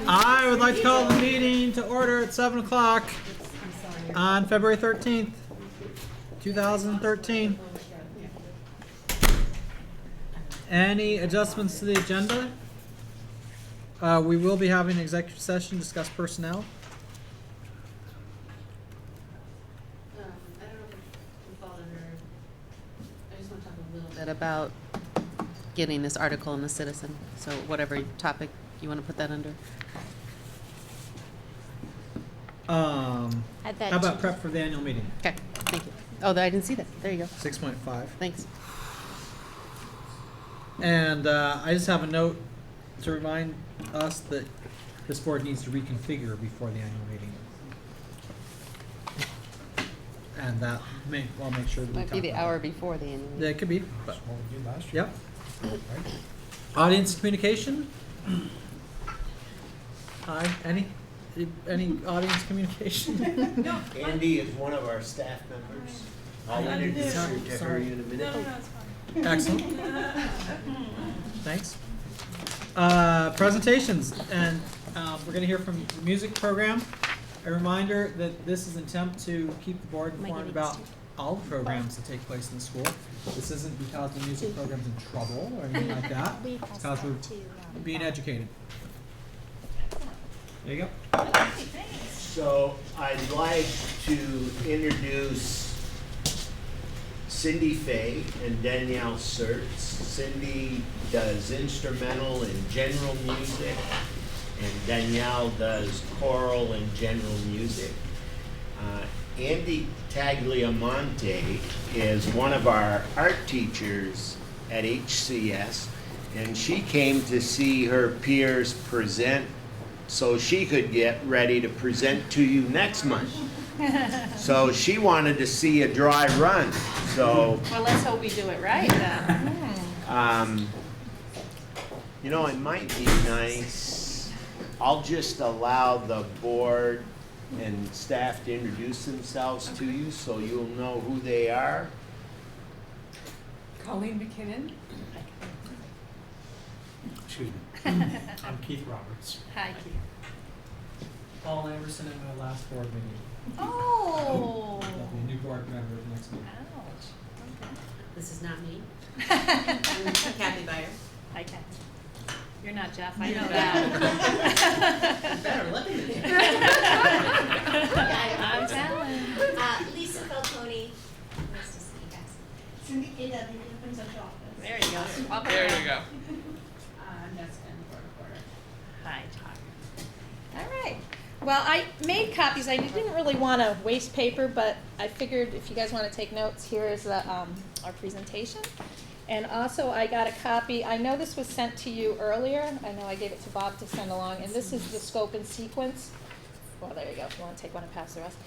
I would like to call the meeting to order at 7 o'clock on February 13th, 2013. Any adjustments to the agenda? We will be having an executive session to discuss personnel. I don't know if it falls under, I just want to talk a little bit about getting this article in the Citizen. So whatever topic you want to put that under. How about prep for the annual meeting? Okay, thank you. Oh, I didn't see that. There you go. 6.5. Thanks. And I just have a note to remind us that this board needs to reconfigure before the annual meeting. And that I'll make sure that we Might be talk the about hour that. before the annual Yeah, meeting. it could be. But, That's what we did last year. yep. Right? Audience communication? Hi, any audience communication? Andy is one of our staff members. I'll introduce you to her in a minute. No, it's fine. Excellent. Thanks. Presentations, and we're going to hear from the music program. A reminder that this is an attempt to keep the board informed about all the programs that take place in the school. This isn't because the music program's in trouble or anything like that. It's because we're being educated. There you go. So I'd like to introduce Cindy Fay and Danielle Sertz. Cindy does instrumental and general music, and Danielle does choral and general music. Andy Tagliamonte is one of our art teachers at HCS, and she came to see her peers present so she could get ready to present to you next month. So she wanted to see a dry run. So Well, let's hope we do it right then. you know, it might be nice. I'll just allow the board and staff to introduce themselves to you so you'll know who they are. Colleen McKinnon. Excuse me. I'm Keith Roberts. Hi, Keith. Paul Anderson in my last board meeting. Oh. There'll be a new board member next week. Ouch. Okay. This is not me. I'm Kathy Byer. Hi, Kathy. You're not Jeff, I know that. Better looking than you. I'm telling. Lisa Falcone. Nice to see you guys. Cindy Ada, the Human Social Office. There you go. Welcome There around. you go. I'm Jessica in the board reporter. Hi, Todd. All right. Well, I made copies. I didn't really want to waste paper, but I figured if you guys want to take notes, here is our presentation. And also, I got a copy. I know this was sent to you earlier. I know I gave it to Bob to send along. And this is the scope and sequence. Well, there you go. If you want to take one and pass the rest.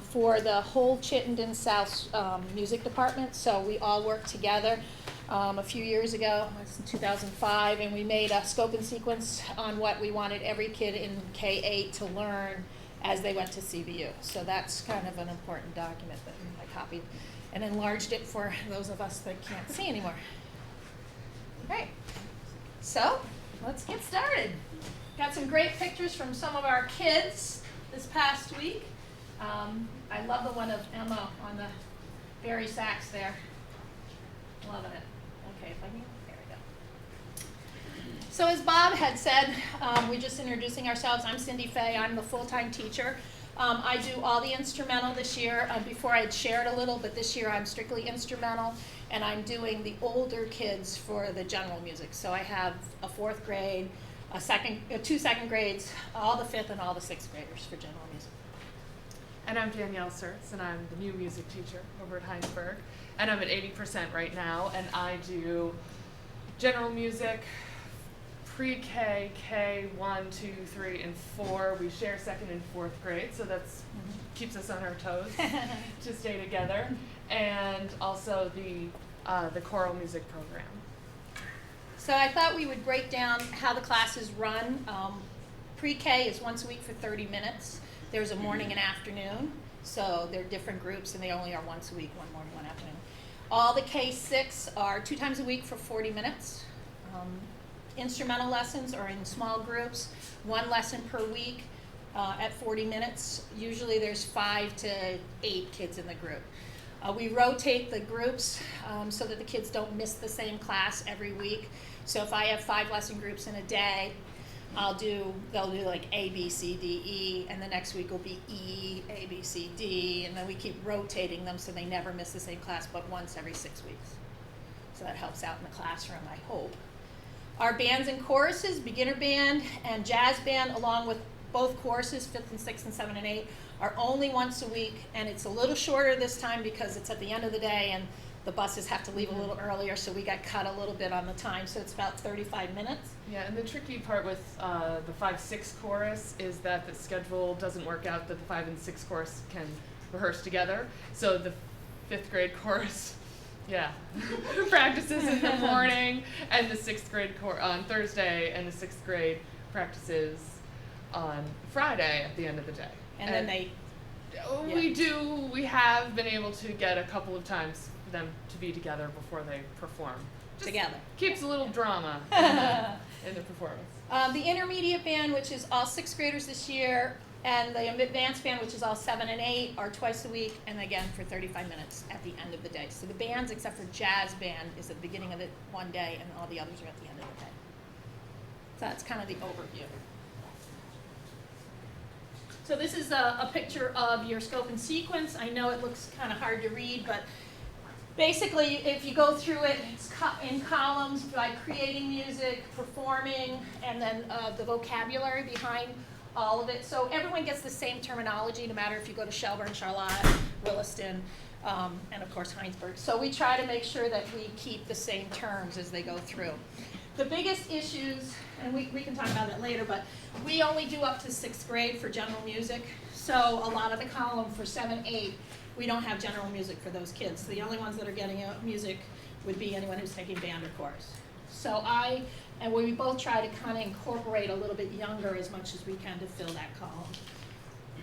For the whole Chittenden South music department. So we all worked together a few years ago. It was in 2005. And we made a scope and sequence on what we wanted every kid in K-8 to learn as they went to CVU. So that's kind of an important document that I copied and enlarged it for those of us that can't see anymore. Okay, so let's get started. Got some great pictures from some of our kids this past week. I love the one of Emma on the Barry sax there. Loving it. Okay, if I can, there we go. So as Bob had said, we're just introducing ourselves. I'm Cindy Fay. I'm the full-time teacher. I do all the instrumental this year. Before I'd shared a little, but this year I'm strictly instrumental, and I'm doing the older kids for the general music. So I have a 4th grade, two second grades, all the 5th and all the 6th graders for general music. And I'm Danielle Sertz, and I'm the new music teacher over at Hinesburg. And I'm at 80% right now, and I do general music, pre-K, K, 1, 2, 3, and 4. We share 2nd and 4th grade, so that's keeps us on our toes to stay together. And also the choral music program. So I thought we would break down how the classes run. Pre-K is once a week for 30 minutes. There's a morning and afternoon. So they're different groups, and they only are once a week, one morning, one afternoon. All the K-6 are 2 times a week for 40 minutes. instrumental lessons are in small groups, 1 lesson per week at 40 minutes. Usually there's 5 to 8 kids in the group. We rotate the groups so that the kids don't miss the same class every week. So if I have 5 lesson groups in a day, they'll do like A, B, C, D, E, and the next week will be E, A, B, C, D, and then we keep rotating them so they never miss the same class but once every 6 weeks. So that helps out in the classroom, I hope. Our bands and choruses, beginner band and jazz band, along with both choruses, 5th and 6th and 7 and 8, are only once a week, and it's a little shorter this time because it's at the end of the day and the buses have to leave a little earlier, so we got cut a little bit on the time, so it's about 35 minutes. Yeah, and the tricky part with the 5-6 chorus is that the schedule doesn't work out that the 5 and 6 chorus can rehearse together. So the 5th grade chorus, practices in the morning, and the 6th grade on Thursday, and the 6th grade practices on Friday at the end of the day. And then they, we have been able to get a couple of times for them to be together before they perform. Just together. keeps a little drama in the performance. The intermediate band, which is all 6th graders this year, and the advanced band, which is all 7 and 8, are twice a week, and again for 35 minutes at the end of the day. So the bands, except for jazz band, is at the beginning of the one day, and all the others are at the end of the day. So that's kind of the overview. So this is a picture of your scope and sequence. I know it looks kind of hard to read, but basically, if you go through it, it's in columns by creating music, performing, and then the vocabulary behind all of it. So everyone gets the same terminology, no matter if you go to Shelburne, Charlotte, Williston, and of course Hinesburg. So we try to make sure that we keep the same terms as they go through. The biggest issues, and we can talk about that later, but we only do up to 6th grade for general music. So a lot of the column for 7, 8, we don't have general music for those kids. The only ones that are getting music would be anyone who's taking band or chorus. So we both try to kind of incorporate a little bit younger as much as we can to fill that column.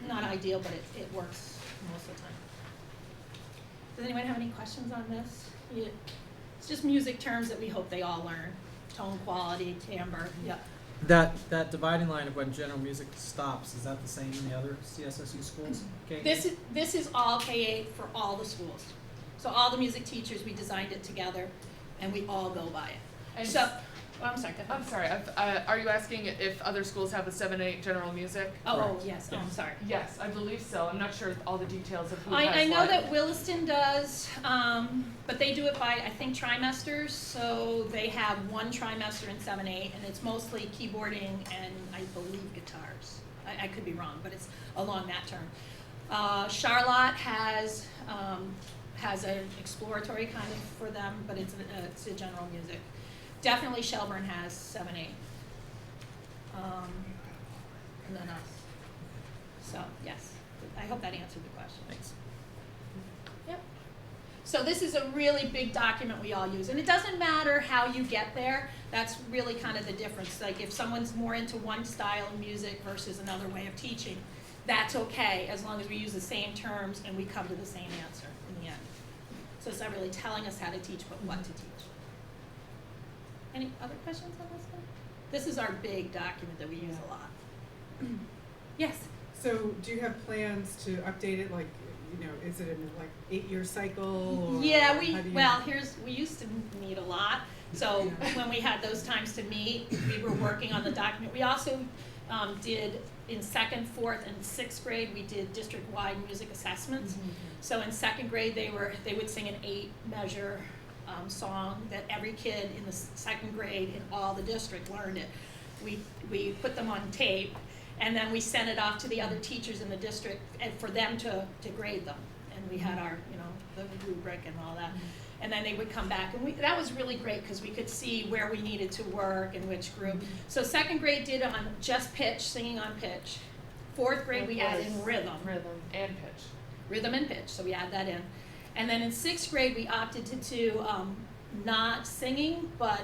Not ideal, but it works most of the time. Does anyone have any questions on this? It's just music terms that we hope they all learn. Tone quality, timbre, That dividing line of when general music stops, is that the same in the other CSSU schools? This is all K-8 for all the schools. So all the music teachers, we designed it together, and we all go by it. And So, I'm sorry, go ahead. I'm sorry, are you asking if other schools have a 7-8 general music? Oh, yes, I'm sorry. Yes, I believe so. I'm not sure all the details of who has I know what. that Williston does, but they do it by, I think, trimesters. So they have 1 trimester in 7-8, and it's mostly keyboarding and I believe guitars. I could be wrong, but it's along that term. Charlotte has an exploratory kind of for them, but it's a general music. Definitely Shelburne has 7-8. And then us. So, yes. I hope that answered the question. Thanks. Yep. So this is a really big document we all use. And it doesn't matter how you get there. That's really kind of the difference. Like if someone's more into one style of music versus another way of teaching, that's okay as long as we use the same terms and we come to the same answer in the end. So it's not really telling us how to teach, but what to teach. Any other questions on this one? This is our big document that we use a lot. Yes? So do you have plans to update it, like, is it in like 8-year cycle? Or Yeah, how do you- we used to meet a lot. So when we had those times to meet, we were working on the document. We also did in 2nd, 4th, and 6th grade, we did district-wide music assessments. Mm-hmm. So in 2nd grade, they would sing an 8-measure song that every kid in the 2nd grade in all the district learned it. We put them on tape, and then we sent it off to the other teachers in the district and for them to grade them. And we had our, the rubric and all that. Mm-hmm. And then they would come back, and that was really great because we could see where we needed to work and which group. Mm-hmm. So 2nd grade did on just pitch, singing on pitch. 4th grade we added in rhythm. Rhythm and pitch. Rhythm and pitch, so we add that in. And then in 6th grade, we opted to do not singing, but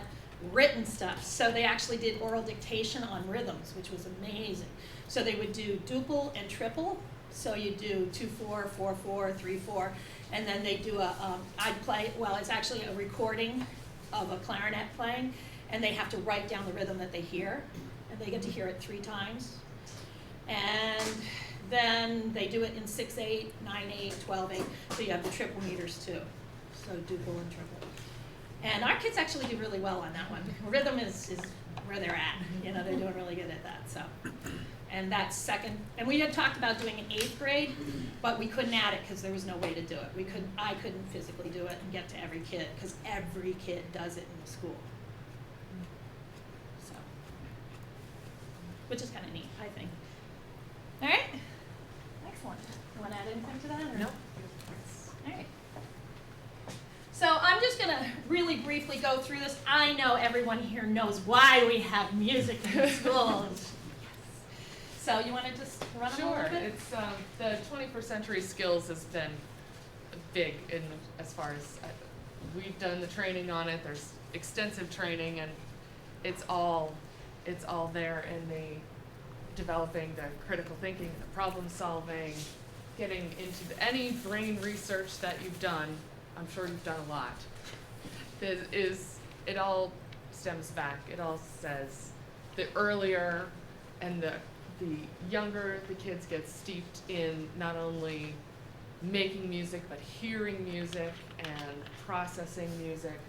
written stuff. So they actually did oral dictation on rhythms, which was amazing. So they would do duple and triple. So you do 2/4, 4/4, 3/4, and then they do it's actually a recording of a clarinet playing, and they have to write down the rhythm that they hear, and they get to hear it 3 times. And then they do it in 6/8, 9/8, 12/8, so you have the triple meters too, so duple and triple. And our kids actually do really well on that one. Rhythm is where they're at, you know, they're doing really good at that, so. And that's second, and we had talked about doing an 8th grade, but we couldn't add it because there was no way to do it. I couldn't physically do it and get to every kid, because every kid does it in the school. So, which is kind of neat, I think. All right, excellent. You want to add anything to that? Or? Nope. All right. So I'm just going to really briefly go through this. I know everyone here knows why we have music in the schools. So you want to just run them a Sure. little bit? It's the 21st century skills has been big in as far as we've done the training on it. There's extensive training, and it's all there in the developing the critical thinking, the problem solving, getting into any brain research that you've done. I'm sure you've done a lot. It all stems back. It all says the earlier and the younger the kids get steeped in not only making music, but hearing music and processing music.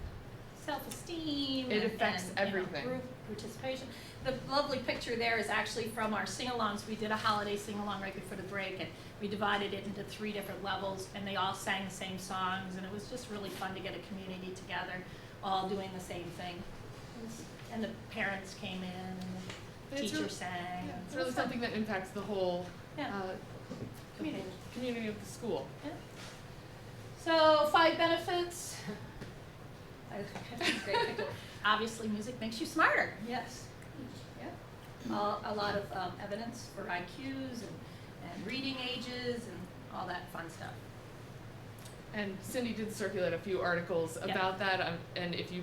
Self-esteem. It affects and, everything. Group participation. The lovely picture there is actually from our sing-alongs. We did a holiday sing-along right before the break, and we divided it into 3 different levels, and they all sang the same songs, and it was just really fun to get a community together, all doing the same thing. And the parents came in, and the It's teacher really- sang. Yeah, it's It really was fun. something that impacts the whole Yeah. community of the school. Yeah. So 5 benefits. Great picture. Obviously, music makes you smarter. Yes. Yeah. A lot of evidence for IQs and reading ages and all that fun stuff. And Cindy did circulate a few articles Yep. about that, and if you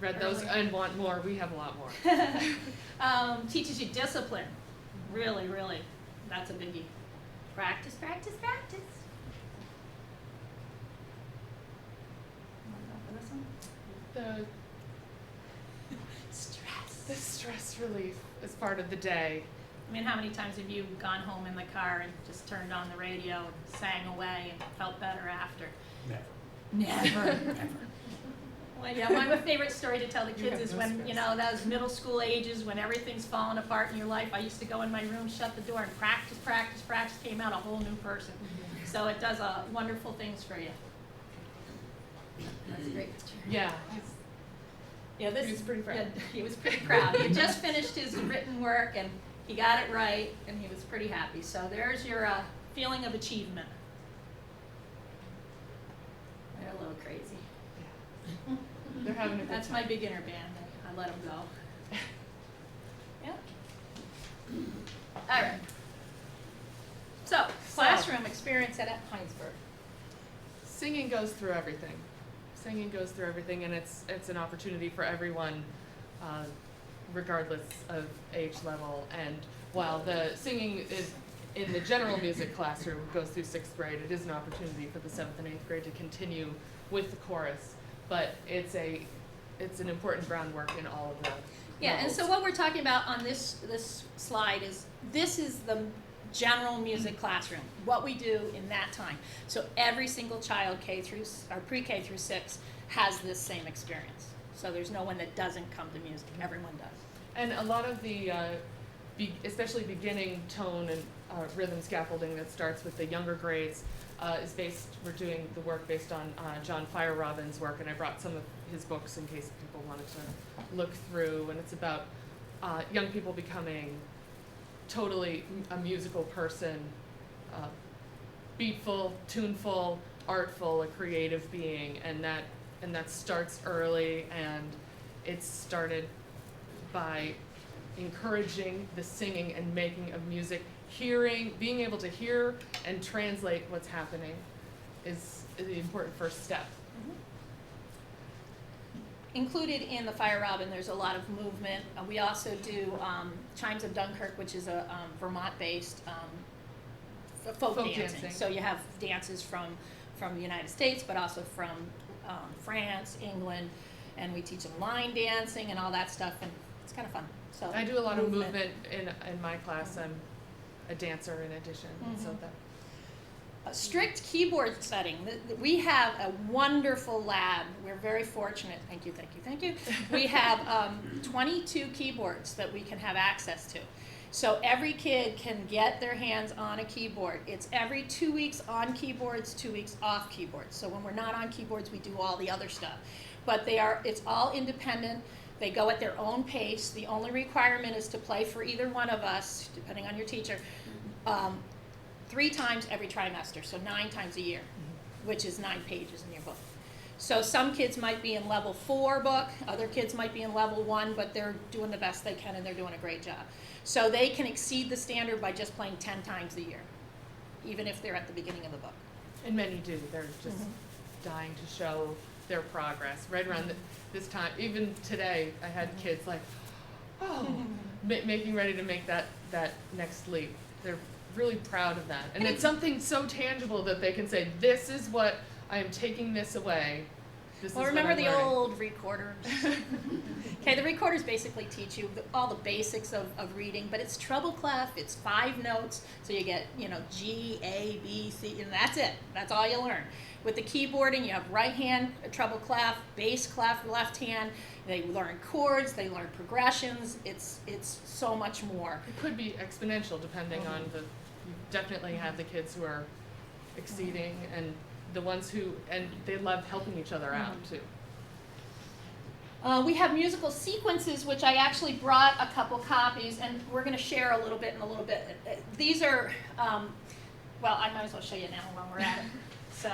read those Earlier. and want more, we have a lot more. Teaches you discipline. Really, really. That's a biggie. Practice, practice, practice. Wanna go for this one? The Stress. stress relief is part of the day. I mean, how many times have you gone home in the car and just turned on the radio and sang away and felt better after? Never. Never. Well, yeah, my favorite story to tell the You kids have is no when, stress. you know, those middle school ages, when everything's falling apart in your life, I used to go in my room, shut the door, and practice, practice, practice, came out a whole new person. So it does wonderful things for you. That's a great picture. Yeah. Yeah, this He was pretty proud. Yeah, he was pretty proud. He had just finished his written work, and he got it right, and he was pretty happy. So there's your feeling of achievement. They're a little crazy. They're having a good That's time. my beginner band. I let them go. Yeah. All right. So, classroom experience at Hinesburg. Singing goes through everything. Singing goes through everything, and it's an opportunity for everyone, regardless of age level. And while the singing is in the general music classroom goes through 6th grade, it is an opportunity for the 7th and 8th grade to continue with the chorus. But it's an important groundwork in all of the Yeah, and levels. so what we're talking about on this slide is, this is the general music classroom, what we do in that time. So every single child pre-K through 6 has this same experience. So there's no one that doesn't come to music, everyone does. And a lot of the, especially beginning tone and rhythm scaffolding that starts with the younger grades we're doing the work based on John Fire-Robin's work, and I brought some of his books in case people wanted to look through, and it's about young people becoming totally a musical person, beatful, tuneful, artful, a creative being, and that starts early, and it's started by encouraging the singing and making of music. Being able to hear and translate what's happening is the important first step. Included in the Fire Robin, there's a lot of movement. We also do Chimes of Dunkirk, which is a Vermont-based folk dancing. So you have dances from the United States, but also from France, England, and we teach them line dancing and all that stuff, and it's kind of fun. So I do a lot of movement in my class. I'm a dancer in addition, so that. A strict keyboard setting. We have a wonderful lab. We're very fortunate. Thank you, thank you, thank you. We have 22 keyboards that we can have access to. So every kid can get their hands on a keyboard. It's every 2 weeks on keyboards, 2 weeks off keyboards. So when we're not on keyboards, we do all the other stuff. But it's all independent. They go at their own pace. The only requirement is to play for either one of us, depending on your teacher, 3 times every trimester, so 9 times a year, which is 9 pages in your book. So some kids might be in level 4 book, other kids might be in level 1, but they're doing the best they can and they're doing a great job. So they can exceed the standard by just playing 10 times a year, even if they're at the beginning of the book. And many do. They're just dying to show their progress. Right around this time, even today, I had kids like, making ready to make that next leap. They're really proud of that. And it's something so tangible that they can say, this is what I am taking this away. Well, remember the old recorders? Okay, the recorders basically teach you all the basics of reading, but it's treble clef, it's 5 notes, so you get, G, A, B, C, and that's it. That's all you learn. With the keyboarding, you have right hand treble clef, bass clef, left hand. They learn chords, they learn progressions. It's so much more. It could be exponential depending on you definitely have the kids who are exceeding and the ones and they love helping each other out too. We have musical sequences, which I actually brought a couple copies, and we're going to share a little bit in a little bit. These are, well, I might as well show you now while we're at it. So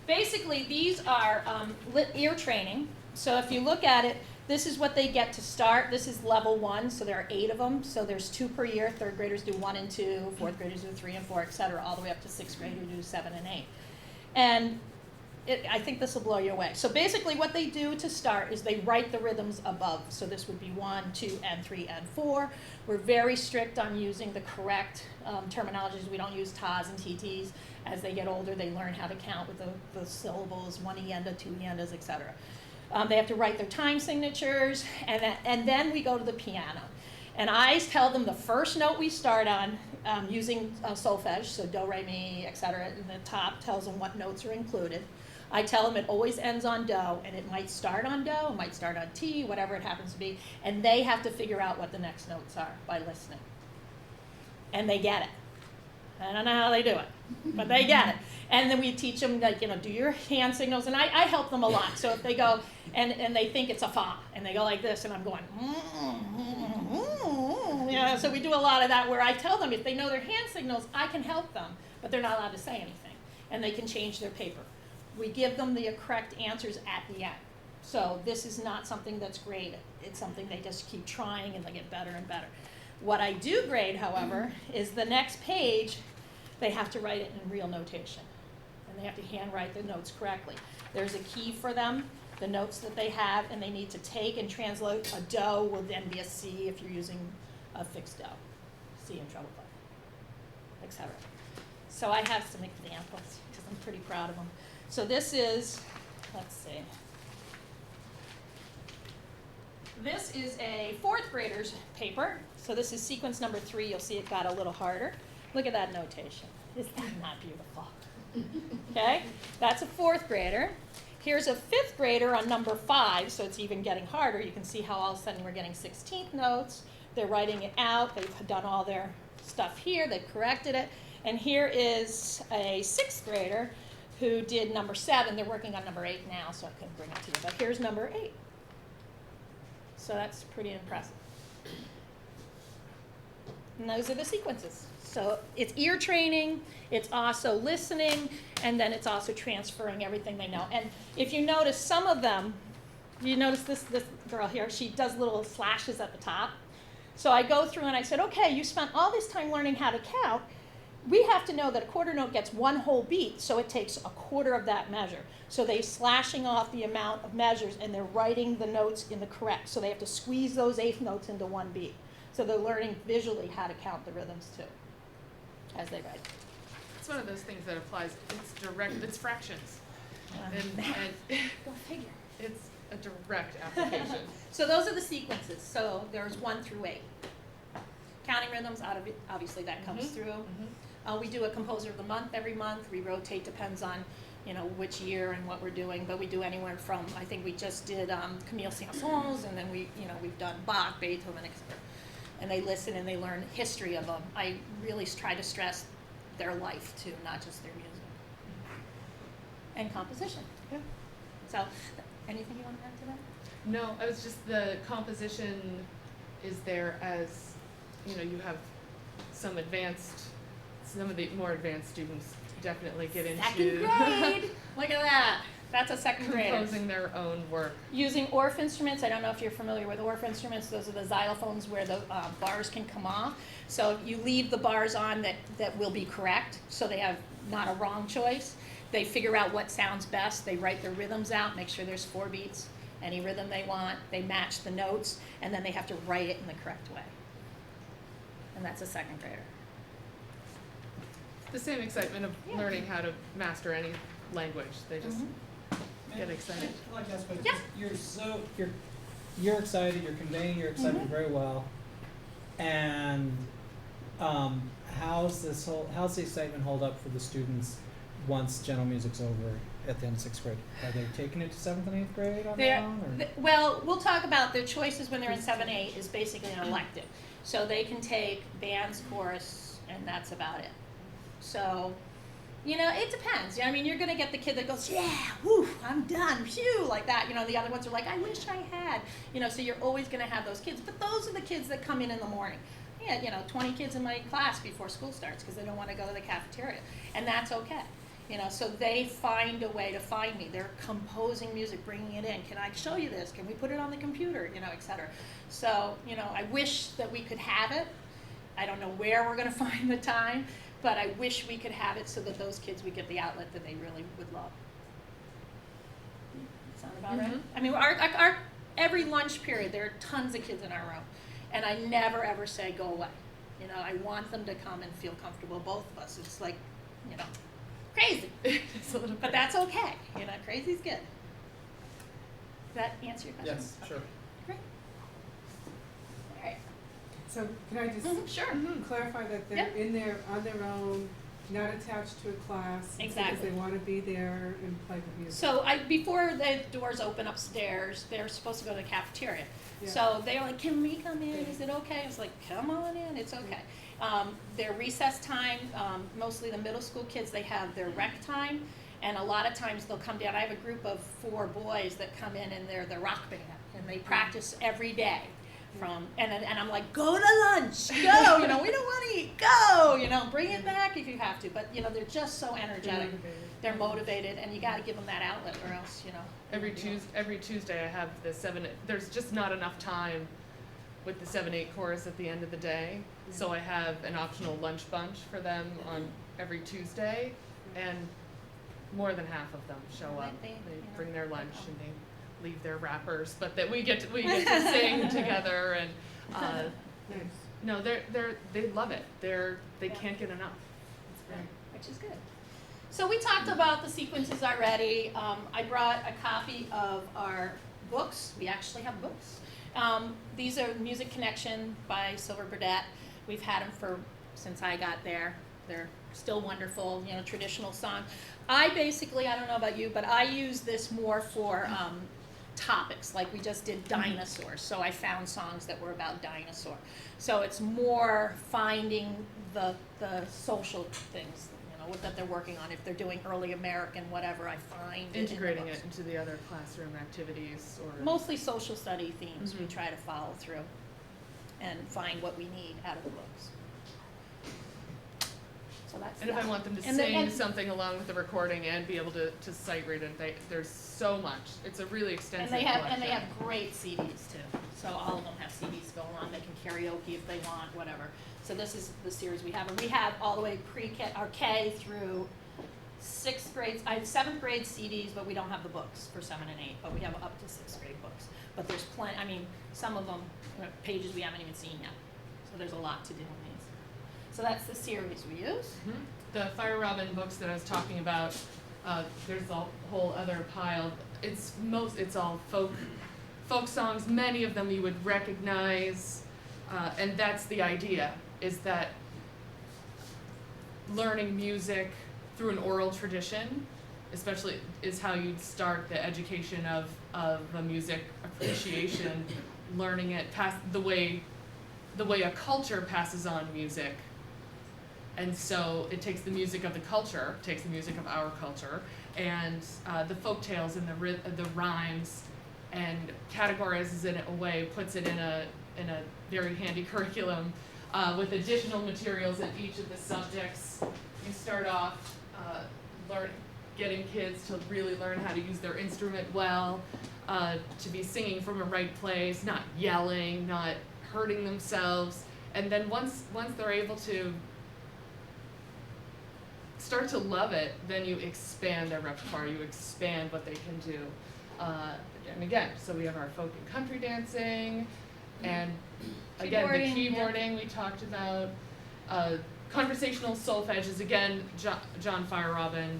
basically, these are ear training. So if you look at it, this is what they get to start. This is level 1, so there are 8 of them. So there's 2 per year. 3rd graders do 1 and 2, 4th graders do 3 and 4, et cetera, all the way up to 6th graders who do 7 and 8. And I think this will blow you away. So basically what they do to start is they write the rhythms above. So this would be 1, 2, and 3, and 4. We're very strict on using the correct terminologies. We don't use tas and tts. As they get older, they learn how to count with the syllables, 1 ienda, 2 iendas, etc. They have to write their time signatures, and then we go to the piano. And I tell them the first note we start on using solfege, so do, re, mi, etc. And the top tells them what notes are included. I tell them it always ends on do, and it might start on do, it might start on ti, whatever it happens to be, and they have to figure out what the next notes are by listening. And they get it. I don't know how they do it, but they get it. And then we teach them, like, do your hand signals, and I help them a lot. So if they go, and they think it's a fa, and they go like this, and I'm going, so we do a lot of that where I tell them if they know their hand signals, I can help them, but they're not allowed to say anything, and they can change their paper. We give them the correct answers at the end. So this is not something that's graded. It's something they just keep trying, and they get better and better. What I do grade, however, is the next page, they have to write it in real notation. And they have to handwrite the notes correctly. There's a key for them, the notes that they have, and they need to take and translate. A do will then be a C if you're using a fixed do. C in treble clef, etc. So I have some examples because I'm pretty proud of them. So this is, let's see. This is a 4th grader's paper. So this is sequence number 3. You'll see it got a little harder. Look at that notation. Isn't that not beautiful? Okay, that's a 4th grader. Here's a 5th grader on number 5, so it's even getting harder. You can see how all of a sudden we're getting 16th notes. They're writing it out. They've done all their stuff here. They've corrected it. And here is a 6th grader who did number 7. They're working on number 8 now, so I couldn't bring it to you. But here's number 8. So that's pretty impressive. And those are the sequences. So it's ear training, it's also listening, and then it's also transferring everything they know. And if you notice some of them, you notice this girl here, she does little slashes at the top. So I go through and I said, okay, you spent all this time learning how to count. We have to know that a quarter note gets 1 whole beat, so it takes a quarter of that measure. So they're slashing off the amount of measures, and they're writing the notes in the correct. So they have to squeeze those 8th notes into 1 beat. So they're learning visually how to count the rhythms too, as they write. It's one of those things that applies. It's direct. It's fractions. Go figure. a direct application. So those are the sequences. So there's 1 through 8. Counting rhythms, obviously that comes Mhm. through. Mhm. We do a composer of the month every month. We rotate, depends on, which year and what we're doing. But we do anywhere from, I think we just did Camille Saint-Saëns, and then we've done Bach, Beethoven, etc. And they listen and they learn history of them. I really try to stress their life too, not just their music. And composition. Yeah. So, anything you want to add to that? No, I was just, the composition is there as, you have some of the more advanced students definitely get into Second grade! Look at that. That's a second grader. composing their own work. Using ORF instruments. I don't know if you're familiar with ORF instruments. Those are the xylophones where the bars can come off. So you leave the bars on that will be correct, so they have not a wrong choice. They figure out what sounds best. They write their rhythms out, make sure there's 4 beats, any rhythm they want. They match the notes, and then they have to write it in the correct way. And that's a second grader. The same excitement of Yeah. learning how to master any language. They just Mhm. get excited. I'd like to ask, Yeah. you're excited, you're conveying your excitement very well, and how's the excitement hold up for the students once general music's over at the end of 6th grade? Are they taking it to 7th and 8th grade on their own? Or? Well, we'll talk about their choices when they're in 7, 8 is basically an elective. So they can take bands, chorus, and that's about it. So, it depends. I mean, you're going to get the kid that goes, yeah, woo, I'm done, phew, like that. The other ones are like, I wish I had. So you're always going to have those kids. But those are the kids that come in the morning. I had, 20 kids in my class before school starts because they don't want to go to the cafeteria. And that's okay. So they find a way to find me. They're composing music, bringing it in. Can I show you this? Can we put it on the computer? Et cetera. So, I wish that we could have it. I don't know where we're going to find the time, but I wish we could have it so that those kids would get the outlet that they really would love. Sound about right? I mean, our every lunch period, there are tons of kids in our room, and I never ever say go away. I want them to come and feel comfortable. Both of us. It's like, crazy, It's a little but that's okay. Crazy's good. Does that answer your question? Yes, sure. Okay, great. All right. So can I just Sure. clarify that they're on their own, not attached to a class? Exactly. Because they want to be there and play the music. So before the doors open upstairs, they're supposed to go to the cafeteria. Yeah. So they're like, can we come in? Is it okay? I was like, come on in, it's okay. Their recess time, mostly the middle school kids, they have their rec time. And a lot of times they'll come down. I have a group of 4 boys that come in and they're the rock band. And they practice every day. And I'm like, go to lunch, go, we don't want to eat, go, bring it back if you have to. But, they're just so energetic. They're motivated, and you got to give them that outlet, or else, Every Tuesday I have the 7, there's just not enough time with the 7/8 chorus at the end of the day. So I have an optional lunch bunch for them on every Tuesday, and more than half of them show up. They bring their lunch and they leave their wrappers, but that we get to sing together, and Nice. no, they love it. They can't get enough. It's great. which is good. So we talked about the sequences already. I brought a copy of our books. We actually have books. These are Music Connection by Silver Burdette. We've had them since I got there. They're still wonderful, traditional song. I don't know about you, but I use this more for topics, like we just did dinosaurs. So I found songs that were about dinosaur. So it's more finding the social things, that they're working on. If they're doing early American, whatever, I find Integrating it it into the other classroom activities, or mostly social study themes. We try to follow through and find what we need out of the books. So that's and if that. I want them to And sing then- something along with the recording and be able to sight read it, there's so much. It's a really extensive And collection. they have great CDs too. So all of them have CDs going on. They can karaoke if they want, whatever. So this is the series we have, and we have all the way pre-K or K through 6th grade. I have 7th grade CDs, but we don't have the books for 7 and 8. But we have up to 6th grade books. But there's plenty. I mean, some of them pages we haven't even seen yet. So there's a lot to do in these. So that's the series we use. The Fire Robin books that I was talking about, there's a whole other pile. it's all folk songs. Many of them you would recognize, and that's the idea, is that learning music through an oral tradition, especially, is how you'd start the education of a music appreciation, learning it past the way a culture passes on music. And so it takes the music of the culture, takes the music of our culture, and the folk tales and the rhymes, and categorizes it in a way, puts it in a very handy curriculum with additional materials in each of the subjects. You start off getting kids to really learn how to use their instrument well, to be singing from a right place, not yelling, not hurting themselves. And then once they're able to start to love it, then you expand their repertoire, you expand what they can do. And again, so we have our folk and country dancing, and again, the keyboarding we talked about. Conversational solfege is again John Feyerabend,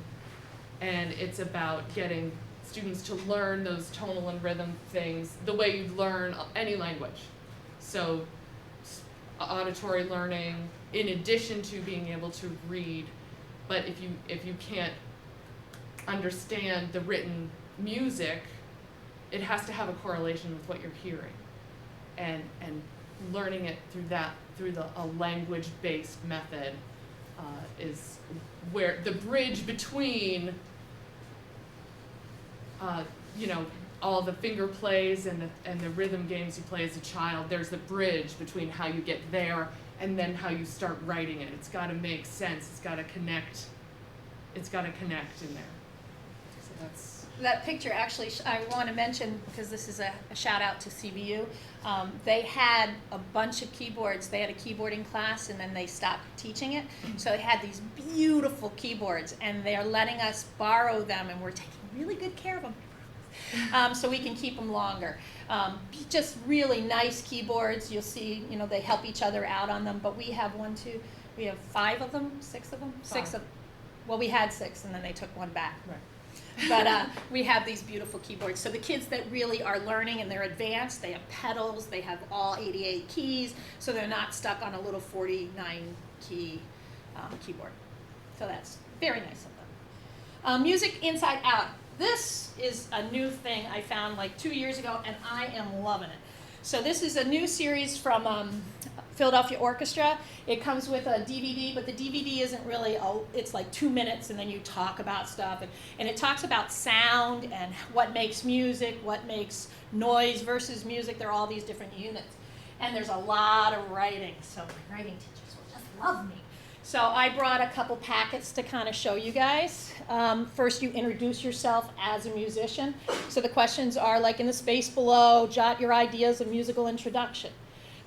and it's about getting students to learn those tonal and rhythm things the way you learn any language. So auditory learning in addition to being able to read, but if you can't understand the written music, it has to have a correlation with what you're hearing, and learning it through a language-based method is where the bridge between all the finger plays and the rhythm games you play as a child. There's the bridge between how you get there and then how you start writing it. It's got to make sense. It's got to connect. It's got to connect in there. So that's. That picture, actually, I want to mention, because this is a shout out to CBU, they had a bunch of keyboards. They had a keyboarding class, and then they stopped teaching it. So they had these beautiful keyboards, and they're letting us borrow them, and we're taking really good care of them. So we can keep them longer. Just really nice keyboards. You'll see, they help each other out on them. But we have we have 5 of them, 6 of them? 6 of them. Well, we had 6, and then they took one back. Right. But we have these beautiful keyboards. So the kids that really are learning and they're advanced, they have pedals, they have all 88 keys, so they're not stuck on a little 49 key keyboard. So that's very nice of them. Music Inside Out. This is a new thing I found like 2 years ago, and I am loving it. So this is a new series from Philadelphia Orchestra. It comes with a DVD, but the DVD isn't really, it's like 2 minutes, and then you talk about stuff. And it talks about sound and what makes music, what makes noise versus music. There are all these different units. And there's a lot of writing, so my writing teachers will just love me. So I brought a couple packets to kind of show you guys. First, you introduce yourself as a musician. So the questions are like in the space below, jot your ideas of musical introduction.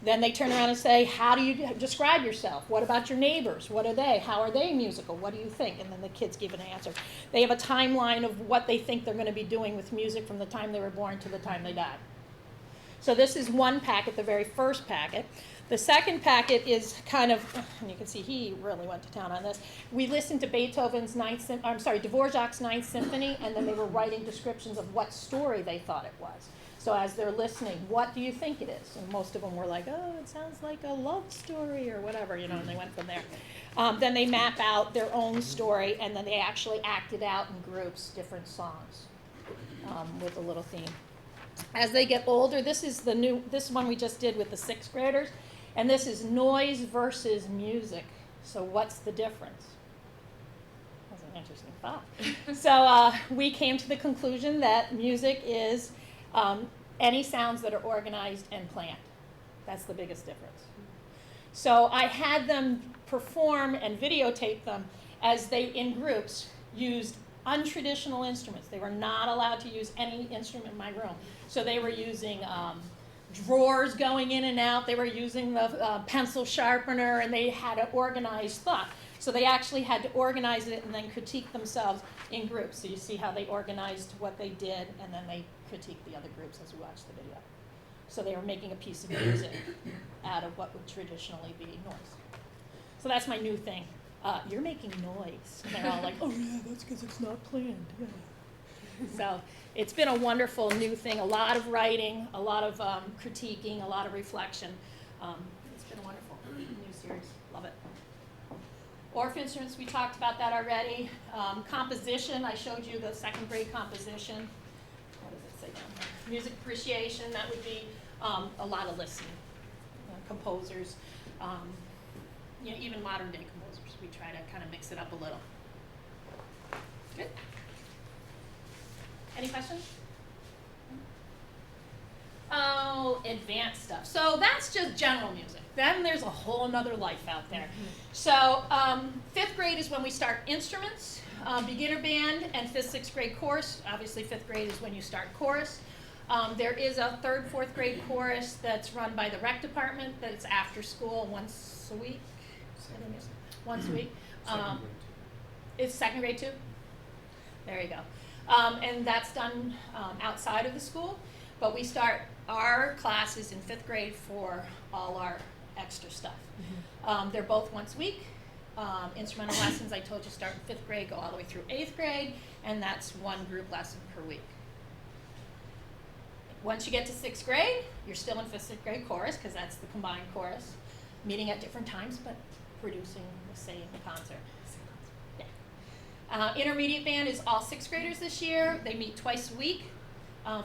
Then they turn around and say, how do you describe yourself? What about your neighbors? What are they? How are they musical? What do you think? And then the kids give an answer. They have a timeline of what they think they're going to be doing with music from the time they were born to the time they died. So this is one packet, the very first packet. The second packet is kind of, and you can see he really went to town on this. We listened to Beethoven's Dvorak's Ninth Symphony, and then they were writing descriptions of what story they thought it was. So as they're listening, what do you think it is? And most of them were like, oh, it sounds like a love story or whatever, and they went from there. Then they map out their own story, and then they actually acted out in groups, different songs with a little theme. As they get older, this one we just did with the 6th graders, and this is noise versus music. So what's the difference? That's an interesting thought. So we came to the conclusion that music is any sounds that are organized and planned. That's the biggest difference. So I had them perform and videotape them as they, in groups, used untraditional instruments. They were not allowed to use any instrument in my room. So they were using drawers going in and out. They were using the pencil sharpener, and they had an organized thought. So they actually had to organize it and then critique themselves in groups. So you see how they organized what they did, and then they critiqued the other groups as we watched the video. So they were making a piece of music out of what would traditionally be noise. So that's my new thing. You're making noise. And they're all like, oh yeah, that's because it's not planned. Yeah. So it's been a wonderful new thing, a lot of writing, a lot of critiquing, a lot of reflection. It's been a wonderful new series, love it. Orff instruments, we talked about that already. Composition, I showed you the second grade composition. What does it say down here? Music appreciation, that would be a lot of listening. Composers, even modern day composers, we try to kind of mix it up a little. Good. Any questions? Oh, advanced stuff. So that's just general music. Then there's a whole nother life out there. So 5th grade is when we start instruments, beginner band, and 5th, 6th grade chorus. Obviously 5th grade is when you start chorus. There is a 3rd, 4th grade chorus that's run by the rec department that's after school once a week. Once a week. It's 2nd grade too? There you go. And that's done outside of the school, but we start our classes in 5th grade for all our extra stuff. They're both once a week. Instrumental lessons, I told you, start in 5th grade, go all the way through 8th grade, and that's one group lesson per week. Once you get to 6th grade, you're still in 5th, 6th grade chorus, because that's the combined chorus, meeting at different times, but producing the same concert. Yeah. Intermediate band is all 6th graders this year. They meet twice a week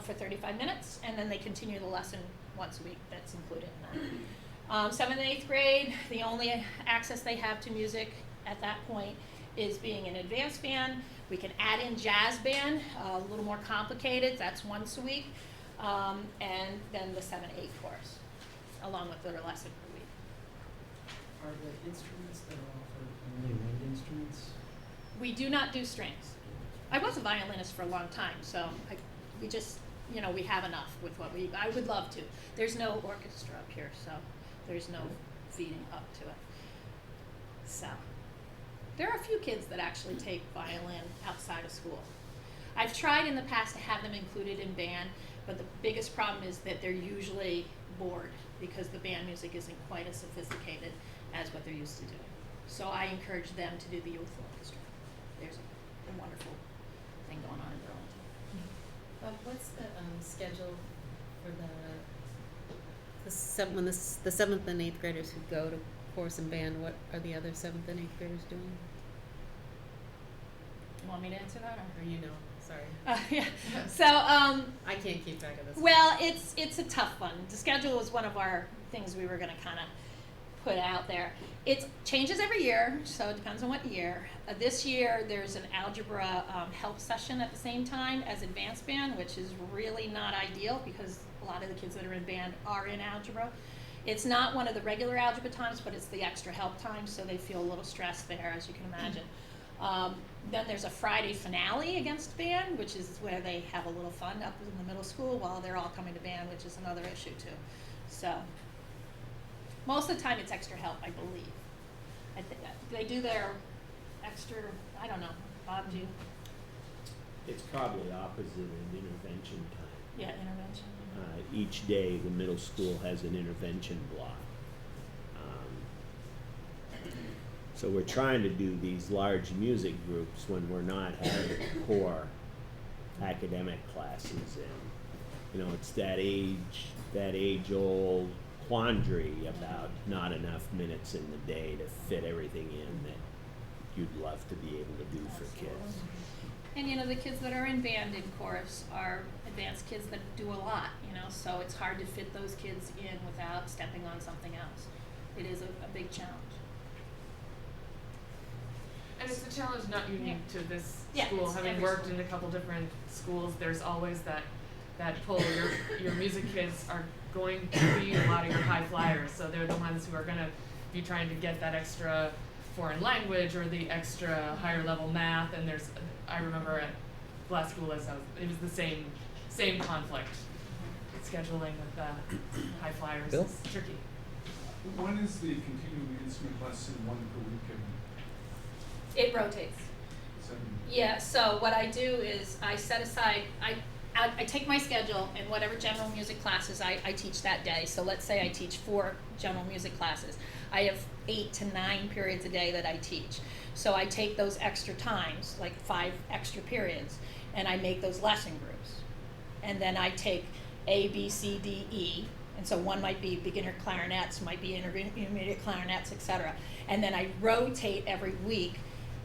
for 35 minutes, and then they continue the lesson once a week. That's included in that. 7th and 8th grade, the only access they have to music at that point is being an advanced band. We can add in jazz band, a little more complicated. That's once a week. And then the 7, 8 course, along with their lesson per week. Are the instruments that are offered only wind instruments? We do not do strings. I was a violinist for a long time, so we just, we have enough with what I would love to. There's no orchestra up here, so there's no feeding up to it. So, there are a few kids that actually take violin outside of school. I've tried in the past to have them included in band, but the biggest problem is that they're usually bored because the band music isn't quite as sophisticated as what they're used to doing. So I encourage them to do the youth orchestra. There's a wonderful thing going on in Burlington. What's the schedule for the 7th and 8th graders who go to chorus and band? What are the other 7th and 8th graders doing? You want me to answer that, Or you know, sorry. Yeah. So I can't keep track of this. well, it's a tough one. The schedule was one of our things we were going to kind of put out there. It changes every year, so it depends on what year. This year, there's an algebra help session at the same time as advanced band, which is really not ideal because a lot of the kids that are in band are in algebra. It's not one of the regular algebra times, but it's the extra help time, so they feel a little stressed there, as you can imagine. Then there's a Friday finale against band, which is where they have a little fun up in the middle school while they're all coming to band, which is another issue too. So most of the time it's extra help, I believe. They do their extra, I don't know, Bob, do you? It's probably opposite in intervention time. Yeah, intervention. Each day, the middle school has an intervention block. So we're trying to do these large music groups when we're not having core academic classes, and it's that age-old quandary about not enough minutes in the day to fit everything in that you'd love to be able to do for kids. And the kids that are in band and chorus are advanced kids that do a lot, so it's hard to fit those kids in without stepping on something else. It is a big challenge. And it's a challenge not unique to this Yeah, school. it's Having every worked school. in a couple different schools, there's always that pull. Your music kids are going to be a lot of your high flyers, so they're the ones who are going to be trying to get that extra foreign language or the extra higher level math. And I remember at last school it was the same conflict. Scheduling with high flyers Bill? is tricky. When is the continuing instrument lesson, one per week? It rotates. Yeah, so what I do is I set aside, I take my schedule and whatever general music classes I teach that day. So let's say I teach 4 general music classes. I have 8 to 9 periods a day that I teach. So I take those extra times, like 5 extra periods, and I make those lesson groups. And then I take A, B, C, D, E, and so one might be beginner clarinets, might be intermediate clarinets, etc. And then I rotate every week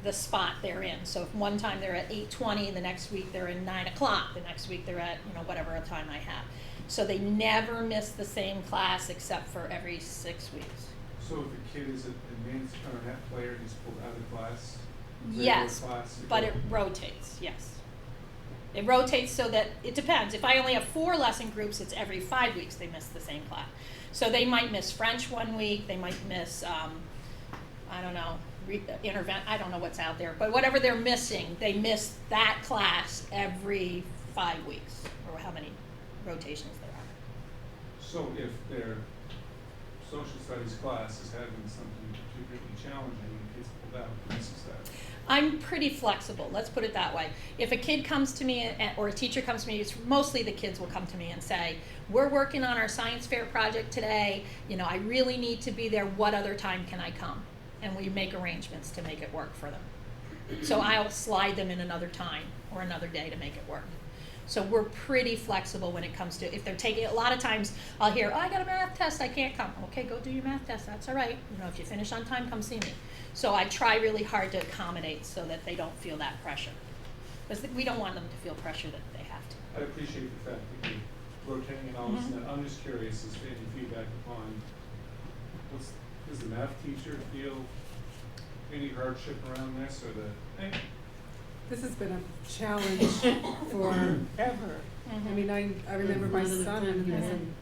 the spot they're in. So if one time they're at 8:20, the next week they're in 9 o'clock, the next week they're at, whatever time I have. So they never miss the same class except for every 6 weeks. So if a kid is an advanced clarinet player, he's pulled out of class? regular Yes, class to but go- it rotates, yes. It rotates so that, it depends. If I only have 4 lesson groups, it's every 5 weeks they miss the same class. So they might miss French one week, they might miss, I don't know, I don't know what's out there, but whatever they're missing, they miss that class every 5 weeks, or how many rotations there are. So if their social studies class is having something particularly challenging and the kid's pulled out, misses that. I'm pretty flexible, let's put it that way. If a kid comes to me, or a teacher comes to me, it's mostly the kids will come to me and say, we're working on our science fair project today, I really need to be there, what other time can I come? And we make arrangements to make it work for them. So I'll slide them in another time or another day to make it work. So we're pretty flexible when it comes to, if they're taking, a lot of times I'll hear, I got a math test, I can't come. Okay, go do your math test, that's all right. If you finish on time, come see me. So I try really hard to accommodate so that they don't feel that pressure. Because we don't want them to feel pressure that they have to. I appreciate the fact that you're rotating and all this, and I'm just curious as to any feedback upon, does the math teacher feel any hardship around this, or This has been a challenge forever. I mean, I remember my son when he was in,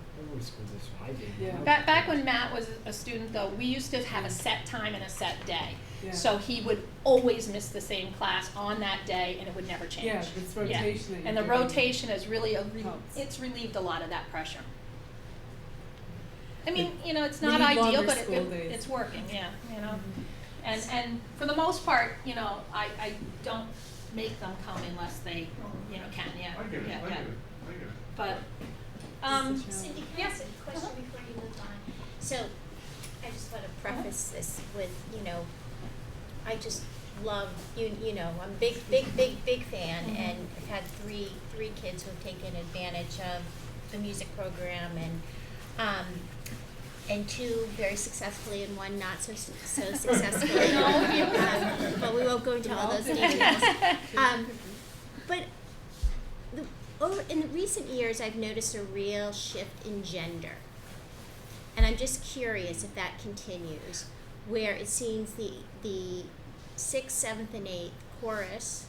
yeah. Back when Matt was a student, though, we used to have a set time and a set day. Yeah. So he would always miss the same class on that day, and it would never change. Yeah, it's rotation that And you're the doing. rotation has really Helps. it's relieved a lot of that pressure. I mean, it's We not need ideal, longer but school days. it's working. Yeah, And for the most part, I don't make them come unless they can. Yeah. I get it, yeah, I yeah. get it. But Cindy, can I yeah. ask a question before you move on? So, I just want to preface this with, I just love, I'm a big fan, and I've had three kids who have taken advantage of the music program, and 2 very successfully and 1 not so successfully. But we won't go into all those details. But in the recent years, I've noticed a real shift in gender. And I'm just curious if that continues, where it seems the 6th, 7th, and 8th chorus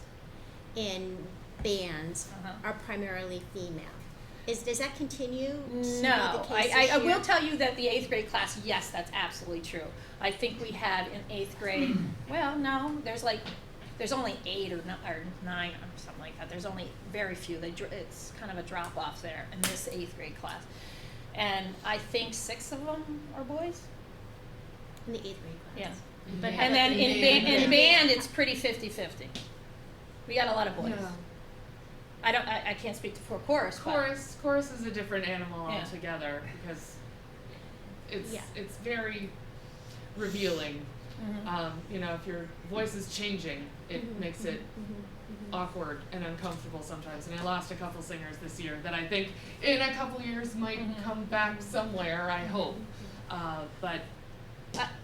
in bands are primarily female. Does that continue to be the No, case I this year? will tell you that the 8th grade class, yes, that's absolutely true. I think we had in 8th grade, well, no, there's only 8 or 9 or something like that. There's only very few. It's kind of a drop off there in this 8th grade class. And I think 6 of them are boys. In the 8th grade class. Yeah. But how And about then the in band, it's pretty 50-50. We got a lot of boys. Yeah. I can't speak for chorus, but Chorus is a different animal Yeah. altogether because Yeah. it's very revealing. Mhm. If your voice is changing, it makes it Mhm. awkward and uncomfortable sometimes. And I lost a couple singers this year that I think in a couple years might come back somewhere, I hope. But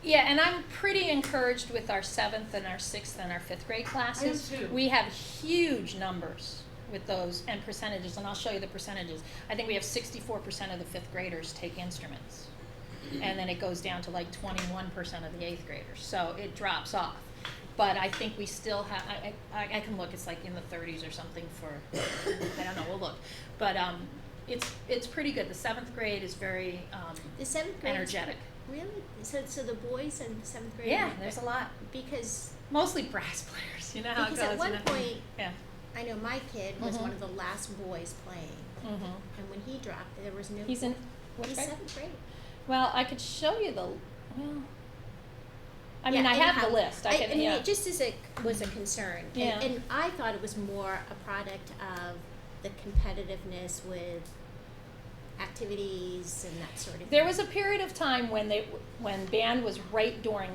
yeah, and I'm pretty encouraged with our 7th and our 6th and our 5th grade classes. I am too. We have huge numbers with those and percentages, and I'll show you the percentages. I think we have 64% of the 5th graders take instruments, and then it goes down to like 21% of the 8th graders. So it drops off. But I think we still have, I can look, it's like in the 30s or something for, I don't know, we'll look. But it's pretty good. The 7th grade is very The 7th grade. energetic. Really? So the boys in the 7th grade. Yeah, there's a lot. Because Mostly brass players, you know how it goes. at one you know? point, Yeah. I know my kid was Mhm. one of the last boys playing, Mm-hmm. and when he dropped, there was no. He's in what He's grade? 7th grade. Well, I could show you the. Well, I mean, Yeah, I have anyhow, the list. I can. mean, Yeah. it just was a concern, Yeah. and I thought it was more a product of the competitiveness with activities and that sort of thing? There was a period of time when band was right during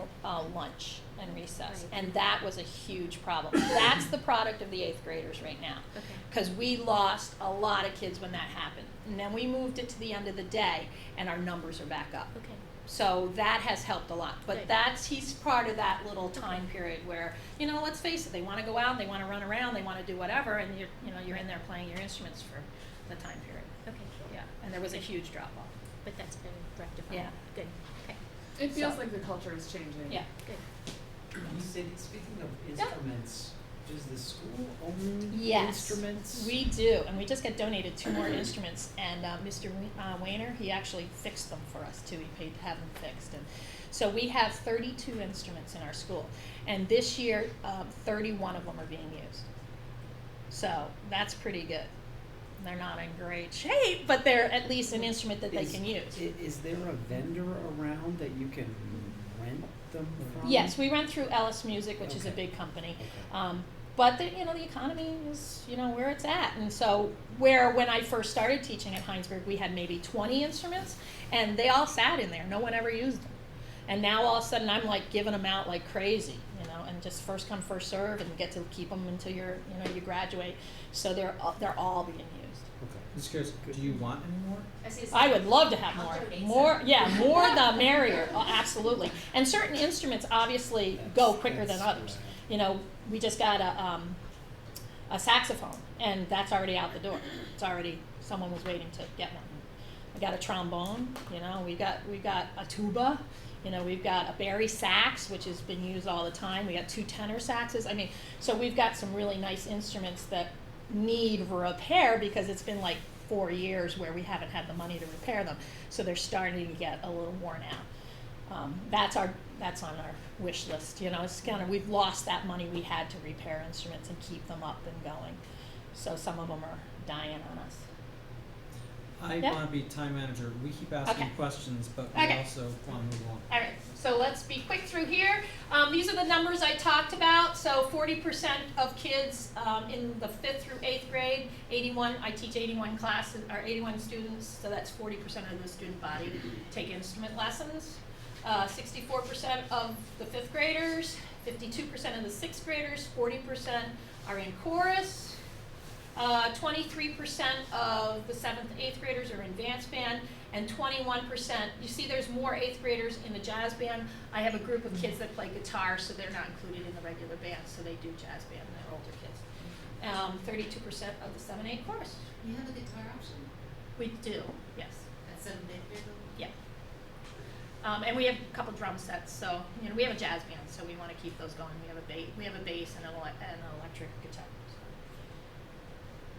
lunch and recess, Right. and that was a huge problem. That's the product of the 8th graders right now, Okay. because we lost a lot of kids when that happened. And then we moved it to the end of the day, and our numbers are back up. Okay. So that has helped a lot. But Good. he's part of that little time period where, let's face it, they want to go out, they want to run around, they want to do whatever, and you're in there playing your instruments for the time period. Okay. Yeah, and there was a huge drop off. But that's been rectified. Yeah. Good. Okay. It feels So- like the culture is changing. Yeah. Good. Cindy, speaking of instruments, does the school own Yes, instruments? we do, and we just got donated 2 more instruments, and Mr. Wayner, he actually fixed them for us too. He paid to have them fixed, and so we have 32 instruments in our school, and this year 31 of them are being used. So that's pretty good. They're not in great shape, but they're at least an instrument that they can use. Is there a vendor around that you can rent them from? Yes, we run through Ellis Music, which is a Okay. big company. Okay. But the economy is, where it's at. And so when I first started teaching at Hinesburg, we had maybe 20 instruments, and they all sat in there. No one ever used them. And now all of a sudden I'm like giving them out like crazy, and just first come, first serve, and you get to keep them until you graduate. So they're all being used. Okay. Just curious, do you want any more? I would love to have I'll more. donate More, yeah, more the merrier. Oh, absolutely. And certain instruments obviously go quicker than others. We just got a saxophone, and that's already out the door. Someone was waiting to get one. We got a trombone. We got a tuba. We've got a bari sax, which has been used all the time. We got 2 tenor saxes. So we've got some really nice instruments that need repair because it's been like 4 years where we haven't had the money to repair them. So they're starting to get a little worn out. That's on our wish list. It's we've lost that money we had to repair instruments and keep them up and going. So some of them are dying on us. I Yeah. want to be time manager. We keep asking Okay. questions, but we Okay. also want to move along. All right, so let's be quick through here. These are the numbers I talked about. So 40% of kids in the 5th through 8th grade, 81, I teach 81 classes, or 81 students, so that's 40% of the student body take instrument lessons. 64% of the 5th graders, 52% of the 6th graders, 40% are in chorus. 23% of the 7th and 8th graders are in dance band, and 21%, you see there's more 8th graders in the jazz band. I have a group of kids that play guitar, so they're not included in the regular band, so they do jazz band, and they're older kids. 32% of the 7-8 chorus. You have a guitar option? We do, yes. At 7th, 8th grade level? Yeah. And we have a couple drum sets, so, we have a jazz band, so we want to keep those going. We have a bass and an electric guitar.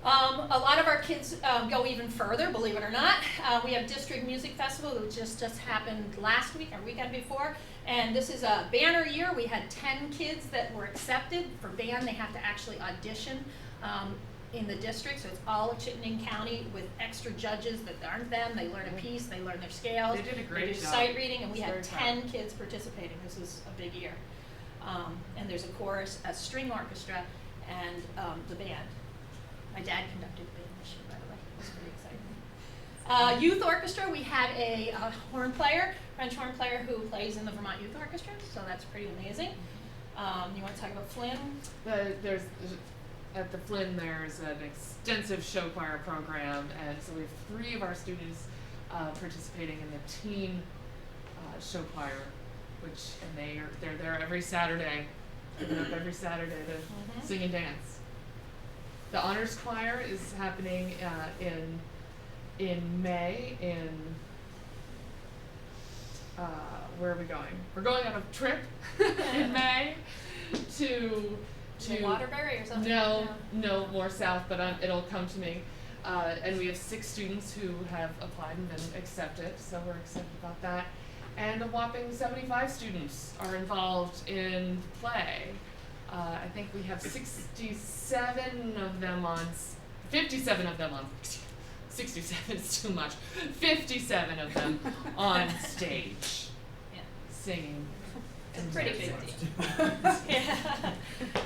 A lot of our kids go even further, believe it or not. We have District Music Festival, which just happened last week or weekend before. And this is a banner year. We had 10 kids that were accepted. For band, they have to actually audition in the district. So it's all of Chittenden County with extra judges that aren't them. They learn a piece, they learn their scales. They did a great They do job. sight reading, and we It's had very 10 proud. kids participating. This was a big year. And there's a chorus, a string orchestra, and the band. My dad conducted the band this year, by the way. It was pretty exciting. Youth orchestra, we had a horn player, French horn player who plays in the Vermont Youth Orchestra, so that's pretty amazing. You want to talk about Flynn? There's at the Flynn there's an extensive show choir program, and so we have 3 of our students participating in the teen show choir, and they're there every Saturday. They're up every Saturday to sing and dance. The honors choir is happening in May in where are we going? We're going on a trip in May to Waterbury or something? No, more south, but it'll come to me. And we have 6 students who have applied and been accepted, so we're excited about that. And a whopping 75 students are involved in play. I think we have 57 of them on, 57 of them on, 67 is too much, 57 of them on stage, Yeah. singing. It's a pretty big dancing. deal.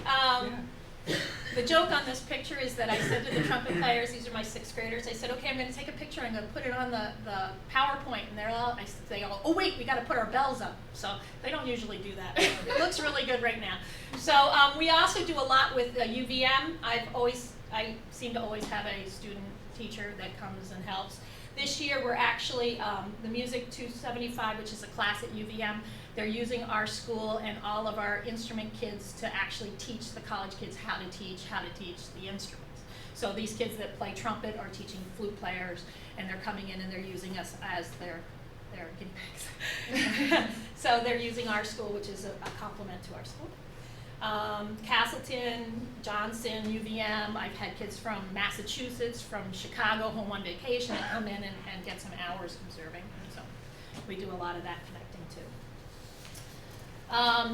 Yeah. The joke on this picture is that I said to the trumpet players, these are my 6th graders, I said, okay, I'm gonna take a picture, I'm gonna put it on the PowerPoint, and they all, oh wait, we gotta put our bells up. So they don't usually do that. It looks really good right now. So we also do a lot with UVM. I seem to always have a student teacher that comes and helps. This year we're actually, the Music 275, which is a class at UVM, they're using our school and all of our instrument kids to actually teach the college kids how to teach the instruments. So these kids that play trumpet are teaching flute players, and they're coming in and they're using us as their guinea pigs. So they're using our school, which is a complement to our school. Castleton, Johnson, UVM, I've had kids from Massachusetts, from Chicago, home on vacation, and come in and get some hours observing. So we do a lot of that connecting too.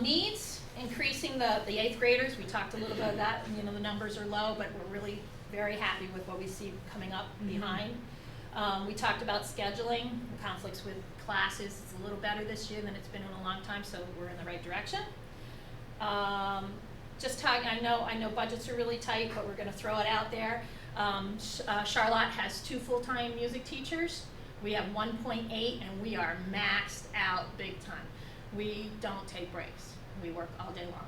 Needs, increasing the 8th graders. We talked a little bit about that. You know, the numbers are low, but we're really very happy with what we see coming up behind. We talked about scheduling, conflicts with classes. It's a little better this year than it's been in a long time, so we're in the right direction. Just talking, I know budgets are really tight, but we're going to throw it out there. Charlotte has 2 full-time music teachers. We have 1.8, and we are maxed out big time. We don't take breaks. We work all day long.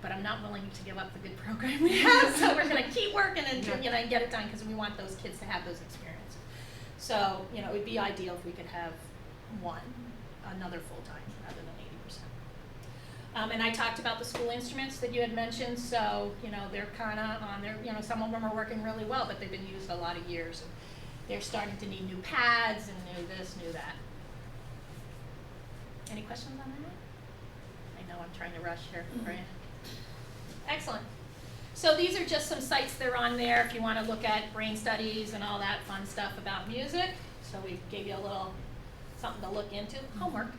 But I'm not willing to give up the good program we have, so we're going to keep working and get it done, because we want those kids to have those experiences. So, it would be ideal if we could have another full-time rather than 80%. And I talked about the school instruments that you had mentioned, so, they're kind of on there, some of them are working really well, but they've been used a lot of years. And they're starting to need new pads and new this, new that. Any questions on that? I know I'm trying to rush here for you. Excellent. So these are just some sites that are on there if you want to look at brain studies and all that fun stuff about music. So we gave you a little something to look into, homework,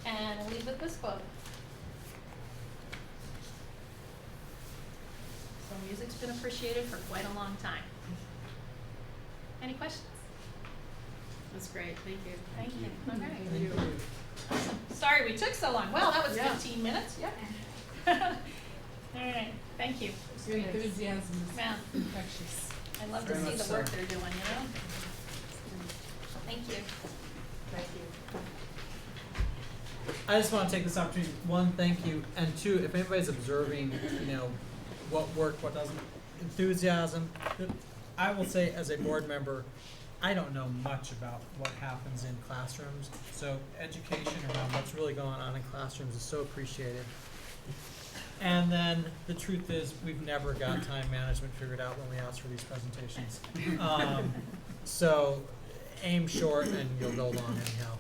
and we'll leave with this quote. So music's been appreciated for quite a long time. Any questions? That's great, thank you. Thank you. All right. Awesome. Sorry we took so long. Well, that was 15 minutes. Yep. All right. Thank you. Your enthusiasm is Yeah. infectious. I love to Very see much the so. work they're doing, Thank you. Thank you. I just want to take this opportunity, 1, thank you, and 2, if anybody's observing, what worked, what doesn't, enthusiasm. I will say, as a board member, I don't know much about what happens in classrooms, so education around what's really going on in classrooms is so appreciated. And then the truth is, we've never got time management figured out when we ask for these presentations. So aim short and you'll go long anyhow.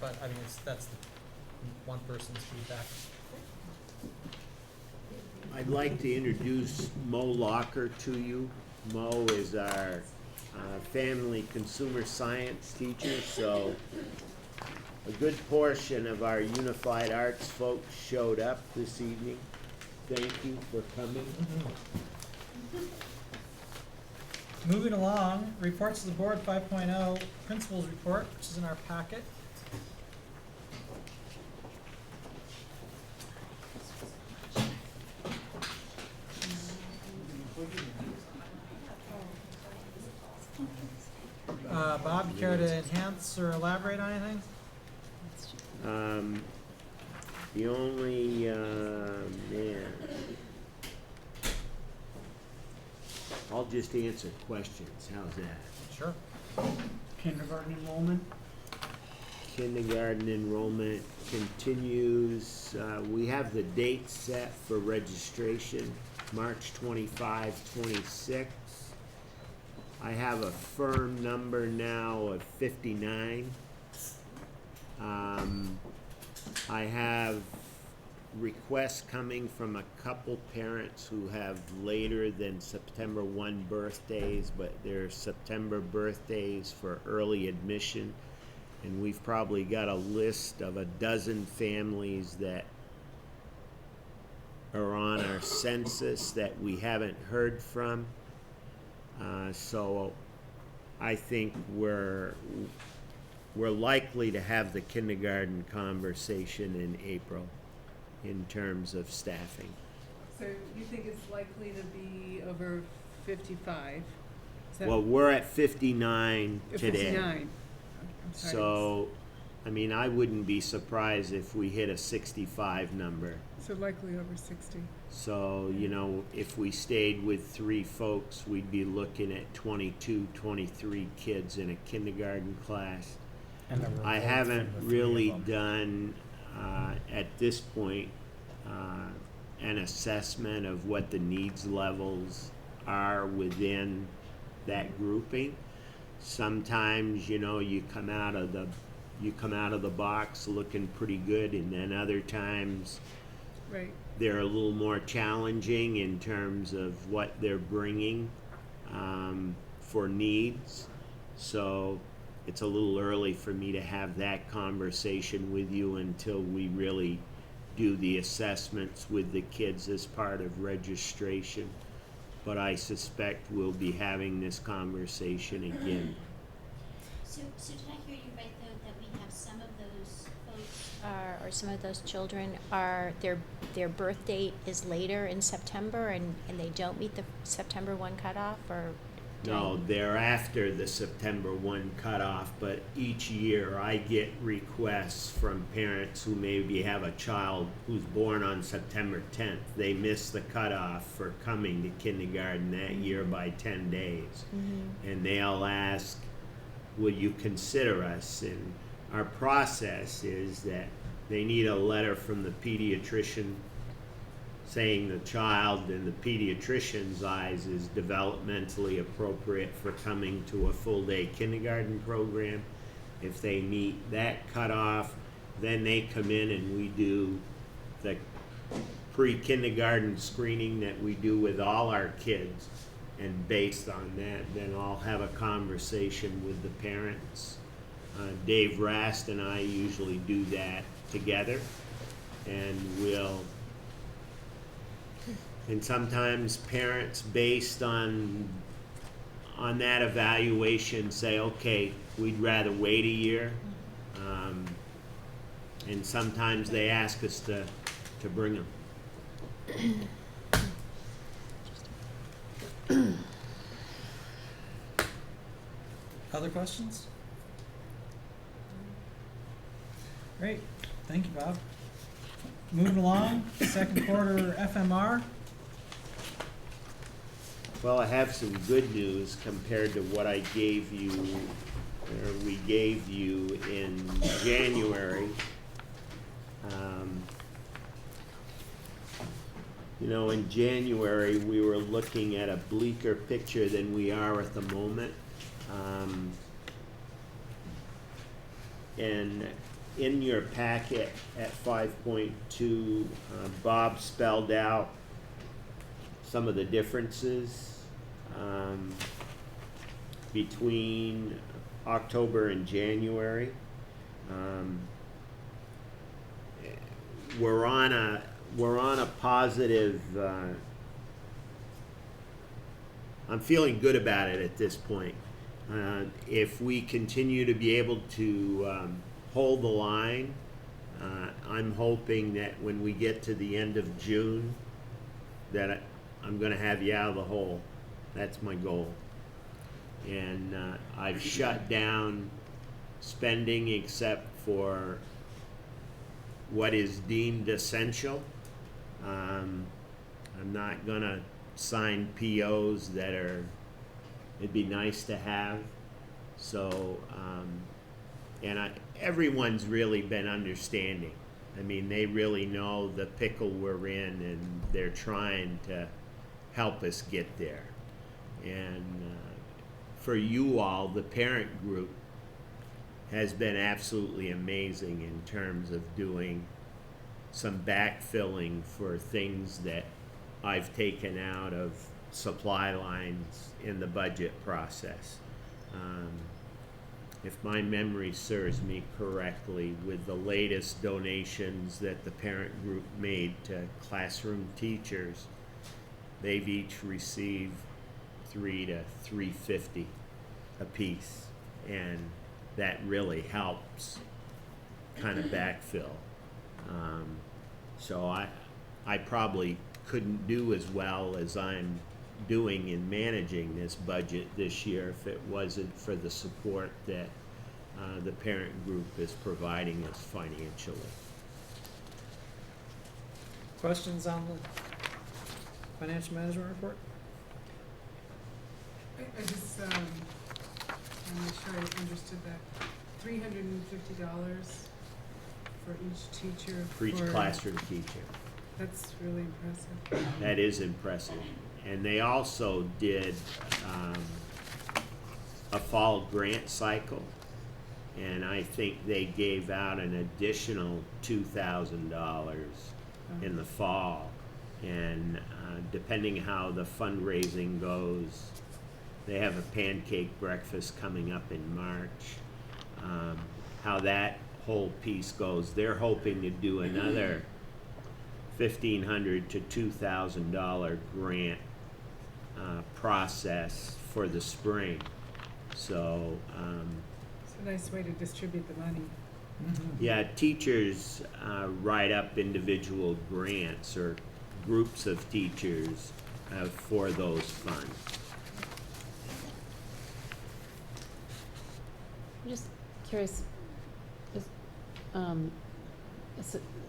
But I mean, that's one person's feedback. I'd like to introduce Mo Locker to you. Mo is our family consumer science teacher, so a good portion of our unified arts folks showed up this evening. Thank you for coming. Moving along, reports to the board 5.0, principals report, which is in our packet. Bob, you care to enhance or elaborate on anything? The only, I'll just answer questions. How's that? Sure. Kindergarten enrollment? Kindergarten enrollment continues. We have the date set for registration, March 25, 26. I have a firm number now of 59. I have requests coming from a couple parents who have later than September 1 birthdays, but they're September birthdays for early admission. And we've probably got a list of a dozen families that are on our census that we haven't heard from. So I think we're likely to have the kindergarten conversation in April in terms of staffing. So you think it's likely to be over 55? Is that- Well, we're at 59 today. 59. I'm sorry. So, I mean, I wouldn't be surprised if we hit a 65 number. So likely over 60. So, you know, if we stayed with 3 folks, we'd be looking at 22, 23 kids in a kindergarten class. And the I reports haven't from the 3 of really them. done, at this point, an assessment of what the needs levels are within that grouping. Sometimes, you know, you come out of the box looking pretty good, and then other times Right. they're a little more challenging in terms of what they're bringing for needs. So it's a little early for me to have that conversation with you until we really do the assessments with the kids as part of registration. But I suspect we'll be having this conversation again. So did I hear you right though, that we have some of those folks or some of those children their birth date is later in September and they don't meet the September 1 cutoff, or? No, they're after the September 1 cutoff, but each year I get requests from parents who maybe have a child who's born on September 10th. They miss the cutoff for coming to kindergarten that year by 10 days. Mm-hmm. And they'll ask, will you consider us? And our process is that they need a letter from the pediatrician saying the child in the pediatrician's eyes is developmentally appropriate for coming to a full-day kindergarten program. If they meet that cutoff, then they come in and we do the pre-kindergarten screening that we do with all our kids. And based on that, then I'll have a conversation with the parents. Dave Rast and I usually do that together, and sometimes parents, based on that evaluation, say, okay, we'd rather wait a year. And sometimes they ask us to bring them. Other questions? Great, thank you, Bob. Moving along, second quarter FMR. Well, I have some good news compared to what I gave you, or we gave you in January. You know, in January, we were looking at a bleaker picture than we are at the moment. And in your packet at 5.2, Bob spelled out some of the differences between October and January. We're on a positive. I'm feeling good about it at this point. If we continue to be able to hold the line, I'm hoping that when we get to the end of June, that I'm going to have you out of the hole. That's my goal. And I've shut down spending except for what is deemed essential. I'm not going to sign POs that it'd be nice to have. So, everyone's really been understanding. I mean, they really know the pickle we're in, and they're trying to help us get there. And for you all, the parent group has been absolutely amazing in terms of doing some backfilling for things that I've taken out of supply lines in the budget process. If my memory serves me correctly, with the latest donations that the parent group made to classroom teachers, they've each received $300 to $350 a piece, and that really helps kind of backfill. So I probably couldn't do as well as I'm doing in managing this budget this year if it wasn't for the support that the parent group is providing us financially. Questions on the financial management report? I just, I'm not sure I understood that. $350 for each teacher. For each classroom teacher. That's really impressive. That is impressive. And they also did a fall grant cycle, and I think they gave out an additional $2,000 in the fall. And depending how the fundraising goes, they have a pancake breakfast coming up in March. How that whole piece goes, they're hoping to do another $1,500 to $2,000 grant process for the spring. So It's a nice way to distribute the money. yeah, teachers write up individual grants or groups of teachers for those funds. I'm just curious, it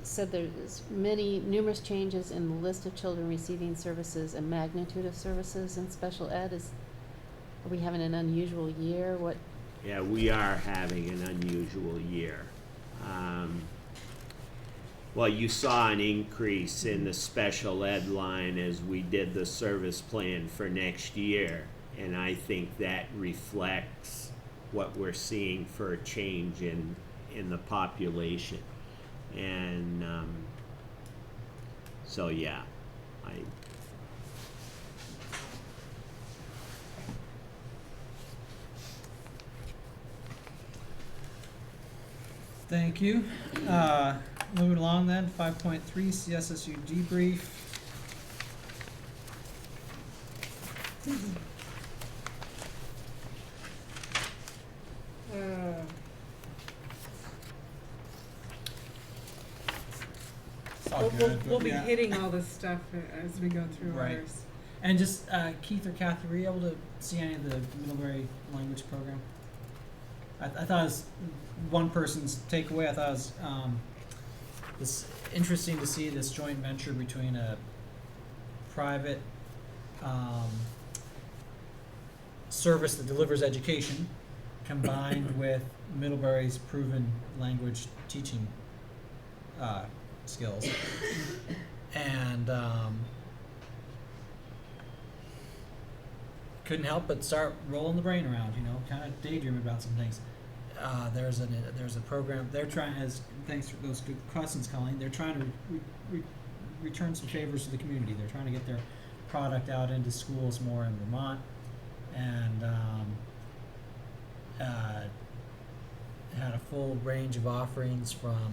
said there's numerous changes in the list of children receiving services and magnitude of services in special ed. Are we having an unusual year? What? Yeah, we are having an unusual year. Well, you saw an increase in the special ed line as we did the service plan for next year, and I think that reflects what we're seeing for a change in the population. And so yeah, Thank you. Moving along then, 5.3 CSSU debrief. It's all good, We'll but be yeah. hitting all this stuff as we go through Right. ours. And just Keith or Kathy, were you able to see any of the Middlebury language program? I thought it was one person's takeaway. I thought it was it's interesting to see this joint venture between a private service that delivers education combined with Middlebury's proven language teaching skills. And couldn't help but start rolling the brain around, kind of daydream about some things. There's a program they're trying, as thanks for those good questions, Colleen. They're trying to return some favors to the community. They're trying to get their product out into schools more in Vermont, and had a full range of offerings from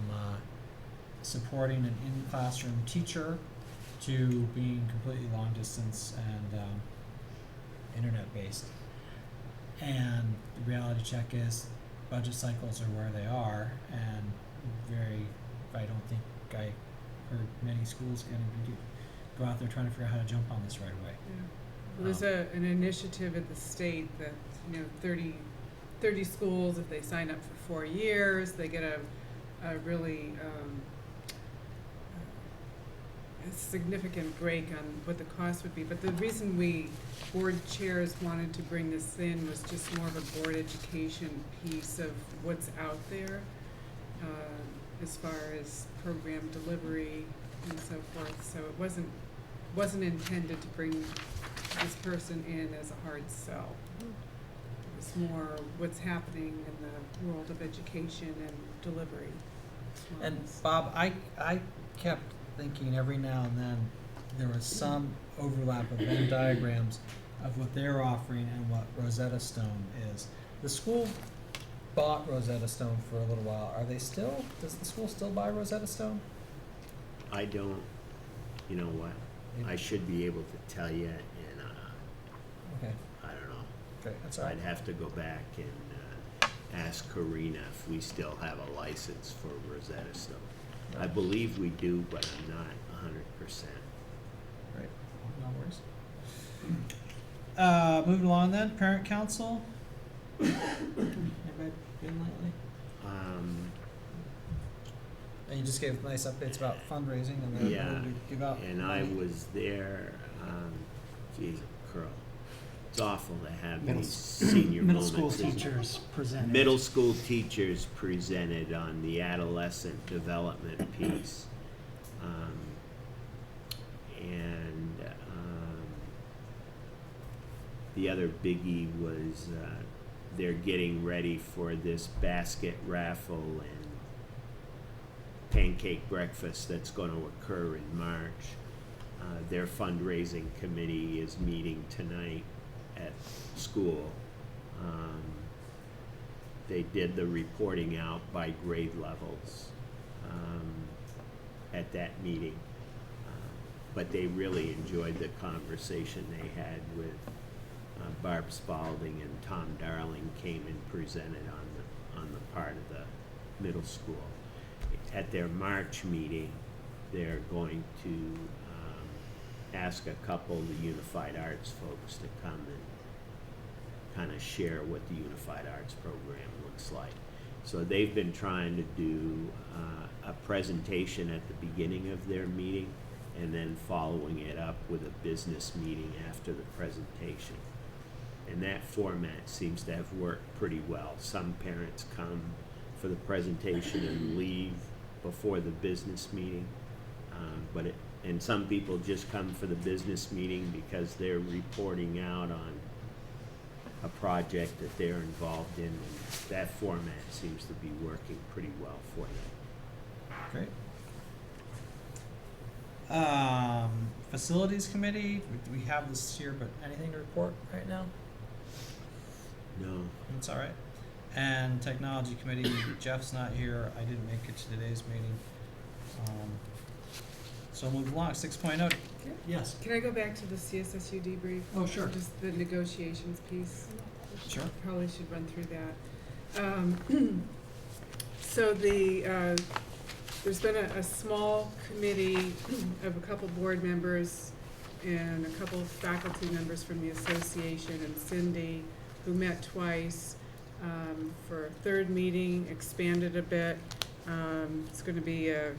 supporting an in-classroom teacher to being completely long distance and internet based. And the reality check is budget cycles are where they are, and I don't think I heard many schools going to go out there trying to figure out how to jump on this right away. Yeah. Well, there's an initiative at the state that 30 schools, if they sign up for 4 years, they get a really a significant break on what the cost would be. But the reason we board chairs wanted to bring this in was just more of a board education piece of what's out there as far as program delivery and so forth. So it wasn't intended to bring this person in as a hard sell. It was more what's happening in the world of education and delivery. And Bob, I kept thinking every now and then there was some overlap of Venn diagrams of what they're offering and what Rosetta Stone is. The school bought Rosetta Stone for a little while. Does the school still buy Rosetta Stone? I don't, you know what, I should be able to tell you, and Okay, I don't know. okay, that's all right. I'd have to go back and ask Karina if we still have a license for Rosetta Stone. I believe we do, but I'm not 100%. works. Moving along then, parent council. Anybody been lately? And you just gave nice updates about fundraising and the Yeah, ability to give out. and I money. was there, geez, Curl. It's awful to have Middle these s- senior Middle moments. school teachers presented. Middle school teachers presented on the adolescent development piece. The other biggie was they're getting ready for this basket raffle and pancake breakfast that's going to occur in March. Their fundraising committee is meeting tonight at school. They did the reporting out by grade levels at that meeting. But they really enjoyed the conversation they had with Barb Spalding, and Tom Darling came and presented on the part of the middle school. At their March meeting, they're going to ask a couple of the Unified Arts folks to come and kind of share what the Unified Arts program looks like. So they've been trying to do a presentation at the beginning of their meeting and then following it up with a business meeting after the presentation. And that format seems to have worked pretty well. Some parents come for the presentation and leave before the business meeting. And some people just come for the business meeting because they're reporting out on a project that they're involved in. And that format seems to be working pretty well for them. Great. Facilities committee, we have this here, but anything to report right now? No. That's all right. And technology committee, Jeff's not here. I didn't make it to today's meeting. So move along. 6.0. Yes. Can I go back to the CSSU debrief? Oh, sure. Just the negotiations piece. Sure. Probably should run through that. So there's been a small committee of a couple board members and a couple of faculty members from the association and Cindy, who met twice for a third meeting, expanded a bit. It's going to be a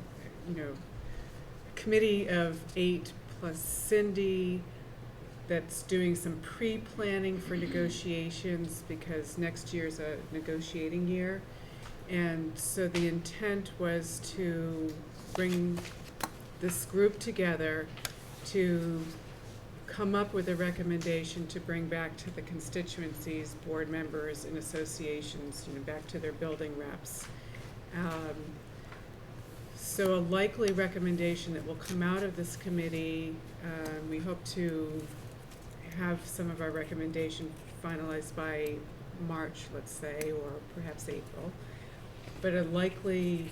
committee of 8 plus Cindy that's doing some pre-planning for negotiations because next year's a negotiating year. And so the intent was to bring this group together to come up with a recommendation to bring back to the constituencies, board members and associations, back to their building reps. So a likely recommendation that will come out of this committee, we hope to have some of our recommendation finalized by March, let's say, or perhaps April. But a likely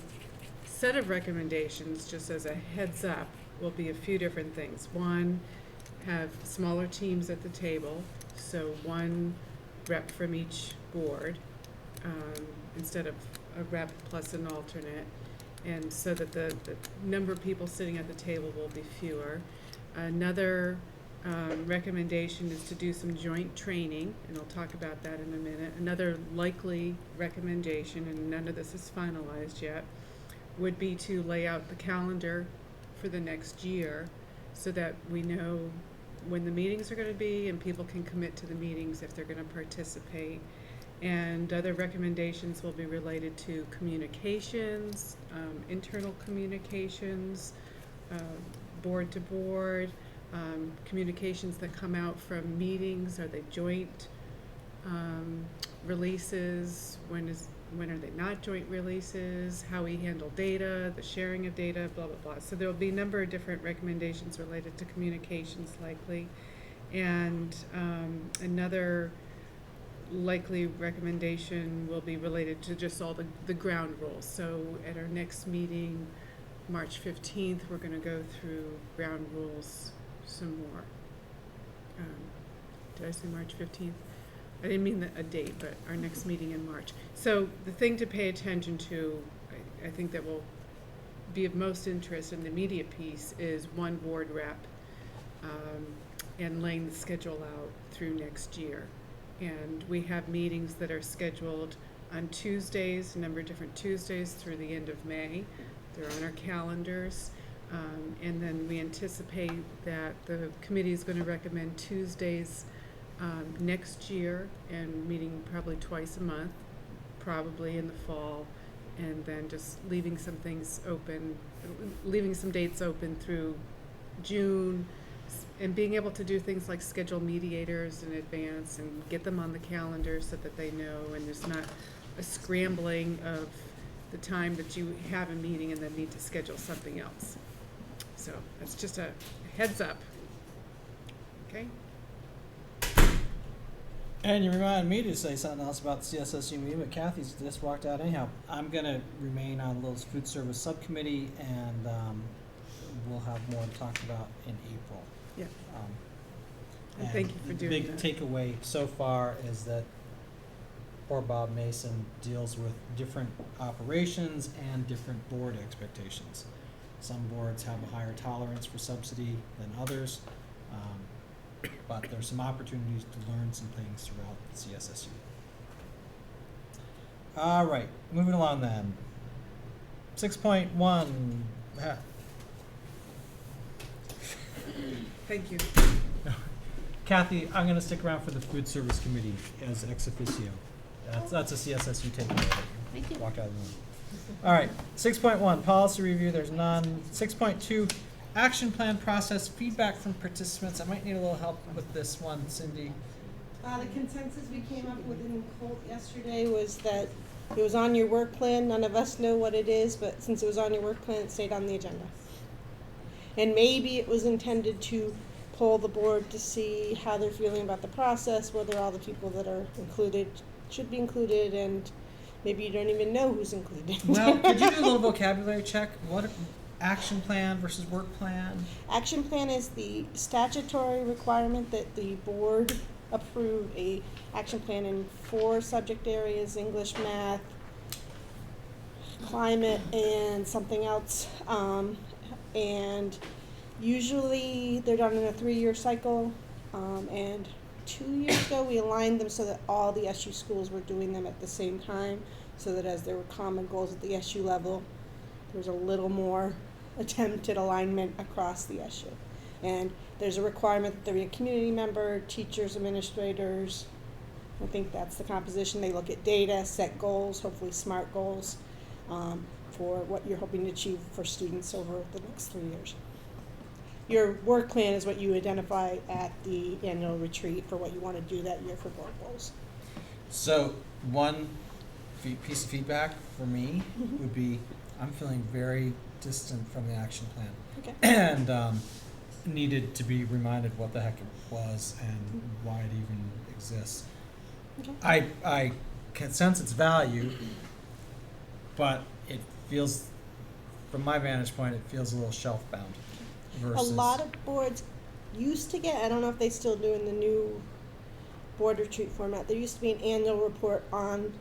set of recommendations, just as a heads up, will be a few different things. One, have smaller teams at the table, so one rep from each board, instead of a rep plus an alternate, and so that the number of people sitting at the table will be fewer. Another recommendation is to do some joint training, and I'll talk about that in a minute. Another likely recommendation, and none of this is finalized yet, would be to lay out the calendar for the next year so that we know when the meetings are going to be and people can commit to the meetings if they're going to participate. And other recommendations will be related to communications, internal communications, board to board, communications that come out from meetings. Are they joint releases? When are they not joint releases? How we handle data, the sharing of data, blah, blah, blah. So there will be a number of different recommendations related to communications likely. And another likely recommendation will be related to just all the ground rules. So at our next meeting, March 15th, we're going to go through ground rules some more. Did I say March 15th? I didn't mean a date, but our next meeting in March. So the thing to pay attention to, I think that will be of most interest in the immediate piece, is one board rep. and laying the schedule out through next year. And we have meetings that are scheduled on Tuesdays, a number of different Tuesdays through the end of May. They're on our calendars. And then we anticipate that the committee is going to recommend Tuesdays next year, and meeting probably twice a month, probably in the fall, and then just leaving some things open, leaving some dates open through June, and being able to do things like schedule mediators in advance and get them on the calendar so that they know, and there's not a scrambling of the time that you have a meeting and then need to schedule something else. So that's just a heads up. Okay? And you reminded me to say something else about the CSSU meeting, but Kathy's just walked out anyhow. I'm going to remain on Lil's food service subcommittee, and we'll have more to talk about in April. Yeah. And thank you for doing that. The big takeaway so far is that poor Bob Mason deals with different operations and different board expectations. Some boards have a higher tolerance for subsidy than others. But there's some opportunities to learn some things throughout the CSSU. All right, moving along then. 6.1. Thank you. Kathy, I'm going to stick around for the food service committee as ex officio. That's a CSSU takeaway. Thank you. Walk out of the room. All right, 6.1, policy review. There's none. 6.2. Action plan process, feedback from participants. I might need a little help with this one, Cindy. The consensus we came up with in Colt yesterday was that it was on your work plan. None of us know what it is, but since it was on your work plan, it stayed on the agenda. And maybe it was intended to poll the board to see how they're feeling about the process, whether all the people that are included should be included, and maybe you don't even know who's included. Well, could you do a little vocabulary check? What action plan versus work plan? Action plan is the statutory requirement that the board approve a action plan in 4 subject areas: English, math, climate, and something else. And usually they're done in a 3-year cycle. And 2 years ago we aligned them so that all the SU schools were doing them at the same time, so that as there were common goals at the SU level, there was a little more attempted alignment across the SU. And there's a requirement that there be a community member, teachers, administrators. I think that's the composition. They look at data, set goals, hopefully SMART goals, for what you're hoping to achieve for students over the next 3 years. Your work plan is what you identify at the annual retreat for what you want to do that year for board goals. So one piece of feedback for me would be, I'm feeling very distant from the action plan. Okay. And needed to be reminded what the heck it was and why it even exists. Okay. I can sense its value, but it feels, from my vantage point, it feels a little shelf bound versus A lot of boards used to get, I don't know if they still do in the new board retreat format, there used to be an annual report on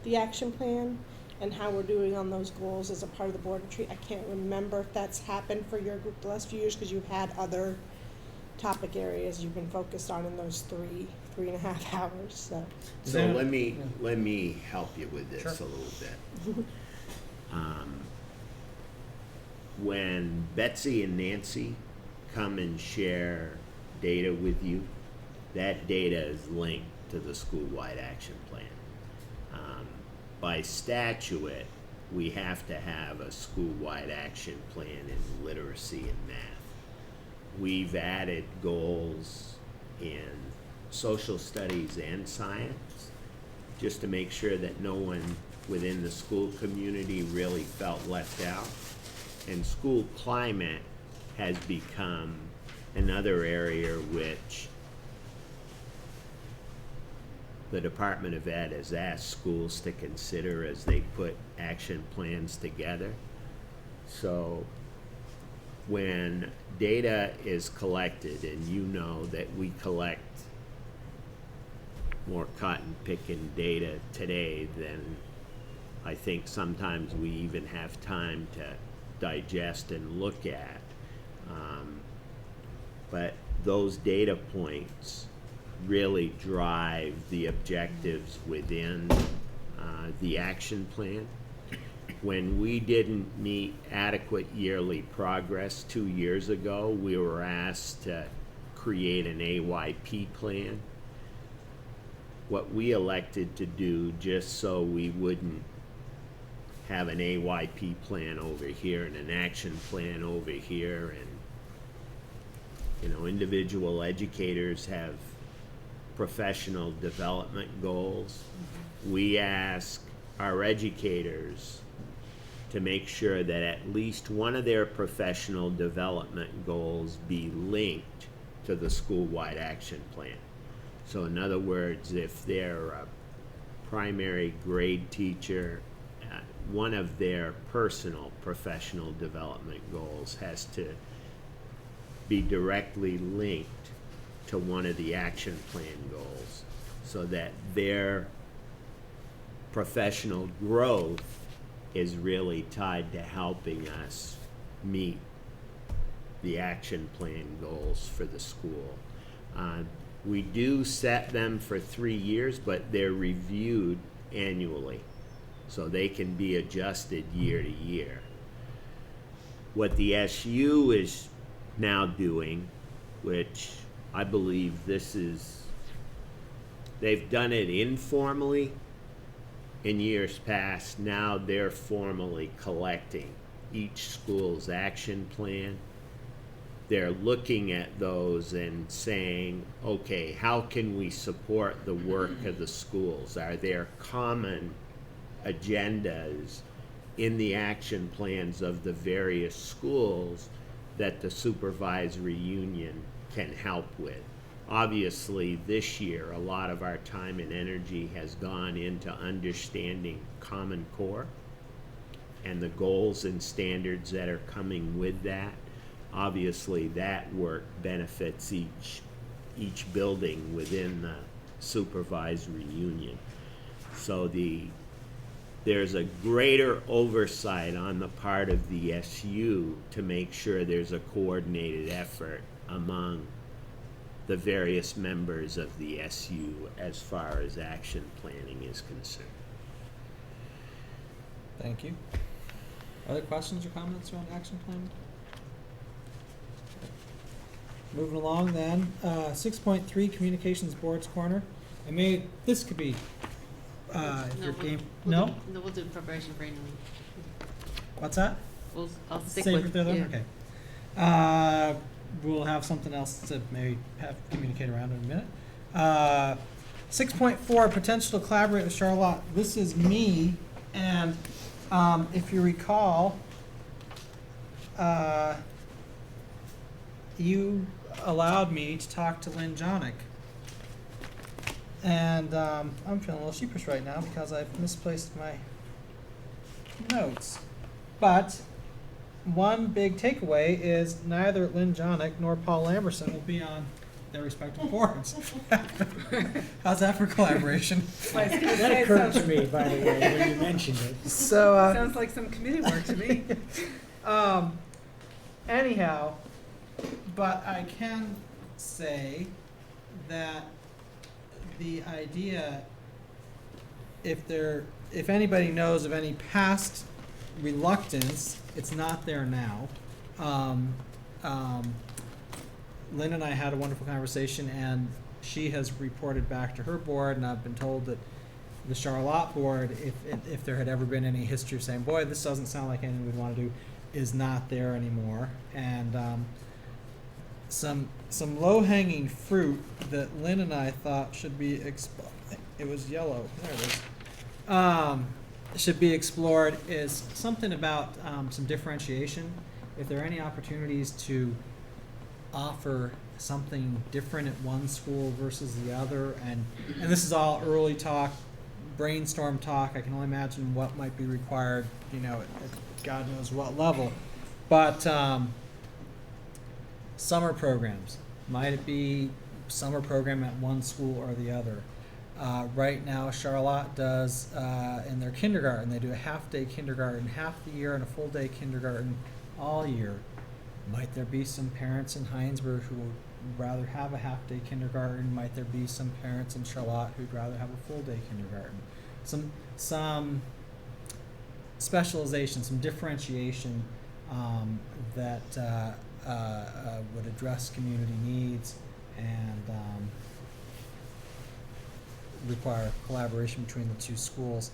the action plan and how we're doing on those goals as a part of the board retreat. I can't remember if that's happened for your group the last few years, because you've had other topic areas you've been focused on in those 3.5 hours. So let me help you with this Sure. a little bit. When Betsy and Nancy come and share data with you, that data is linked to the school-wide action plan. By statute, we have to have a school-wide action plan in literacy and math. We've added goals in social studies and science, just to make sure that no one within the school community really felt left out. And school climate has become another area which the Department of Ed has asked schools to consider as they put action plans together. So when data is collected, and you know that we collect more cotton picking data today than I think sometimes we even have time to digest and look at. But those data points really drive the objectives within the action plan. When we didn't meet adequate yearly progress 2 years ago, we were asked to create an AYP plan. What we elected to do, just so we wouldn't have an AYP plan over here and an action plan over here, and individual educators have professional development goals. We ask our educators to make sure that at least one of their professional development goals be linked to the school-wide action plan. So in other words, if they're a primary grade teacher, one of their personal professional development goals has to be directly linked to one of the action plan goals, so that their professional growth is really tied to helping us meet the action plan goals for the school. We do set them for 3 years, but they're reviewed annually, so they can be adjusted year to year. What the SU is now doing, which I believe they've done it informally in years past. Now they're formally collecting each school's action plan. They're looking at those and saying, okay, how can we support the work of the schools? Are there common agendas in the action plans of the various schools that the supervisory union can help with? Obviously, this year, a lot of our time and energy has gone into understanding Common Core and the goals and standards that are coming with that. Obviously, that work benefits each building within the supervisory union. So there's a greater oversight on the part of the SU to make sure there's a coordinated effort among the various members of the SU as far as action planning is concerned. Thank you. Other questions or comments around action plan? Moving along then, 6.3 Communications Board's Corner. This could be your game. No? We'll do preparation for annual. What's that? I'll stick Save with it there, yeah. Okay. We'll have something else to maybe have communicate around in a minute. 6.4, potential to collaborate with Charlotte. This is me, and if you recall, you allowed me to talk to Lynn Jonick. And I'm feeling a little sheepish right now because I've misplaced my notes. But one big takeaway is neither Lynn Jonick nor Paul Lamberson will be on their respective boards. How's that for collaboration? That occurred to me, by the way, when you mentioned it. So Sounds like some committee work to me. anyhow, but I can say that the idea, if anybody knows of any past reluctance, it's not there now. Lynn and I had a wonderful conversation, and she has reported back to her board, and I've been told that the Charlotte board, if there had ever been any history of saying, boy, this doesn't sound like anything we'd want to do, is not there anymore. And some low-hanging fruit that Lynn and I thought should be it was yellow. There it is. Should be explored is something about some differentiation. If there are any opportunities to offer something different at one school versus the other, and this is all early talk, brainstorm talk. I can only imagine what might be required, at God knows what level. But summer programs, might it be summer program at one school or the other? Right now, Charlotte does in their kindergarten. They do a half-day kindergarten half the year and a full-day kindergarten all year. Might there be some parents in Hinesburg who rather have a half-day kindergarten? Might there be some parents in Charlotte who'd rather have a full-day kindergarten? Some specialization, some differentiation that would address community needs and require collaboration between the two schools.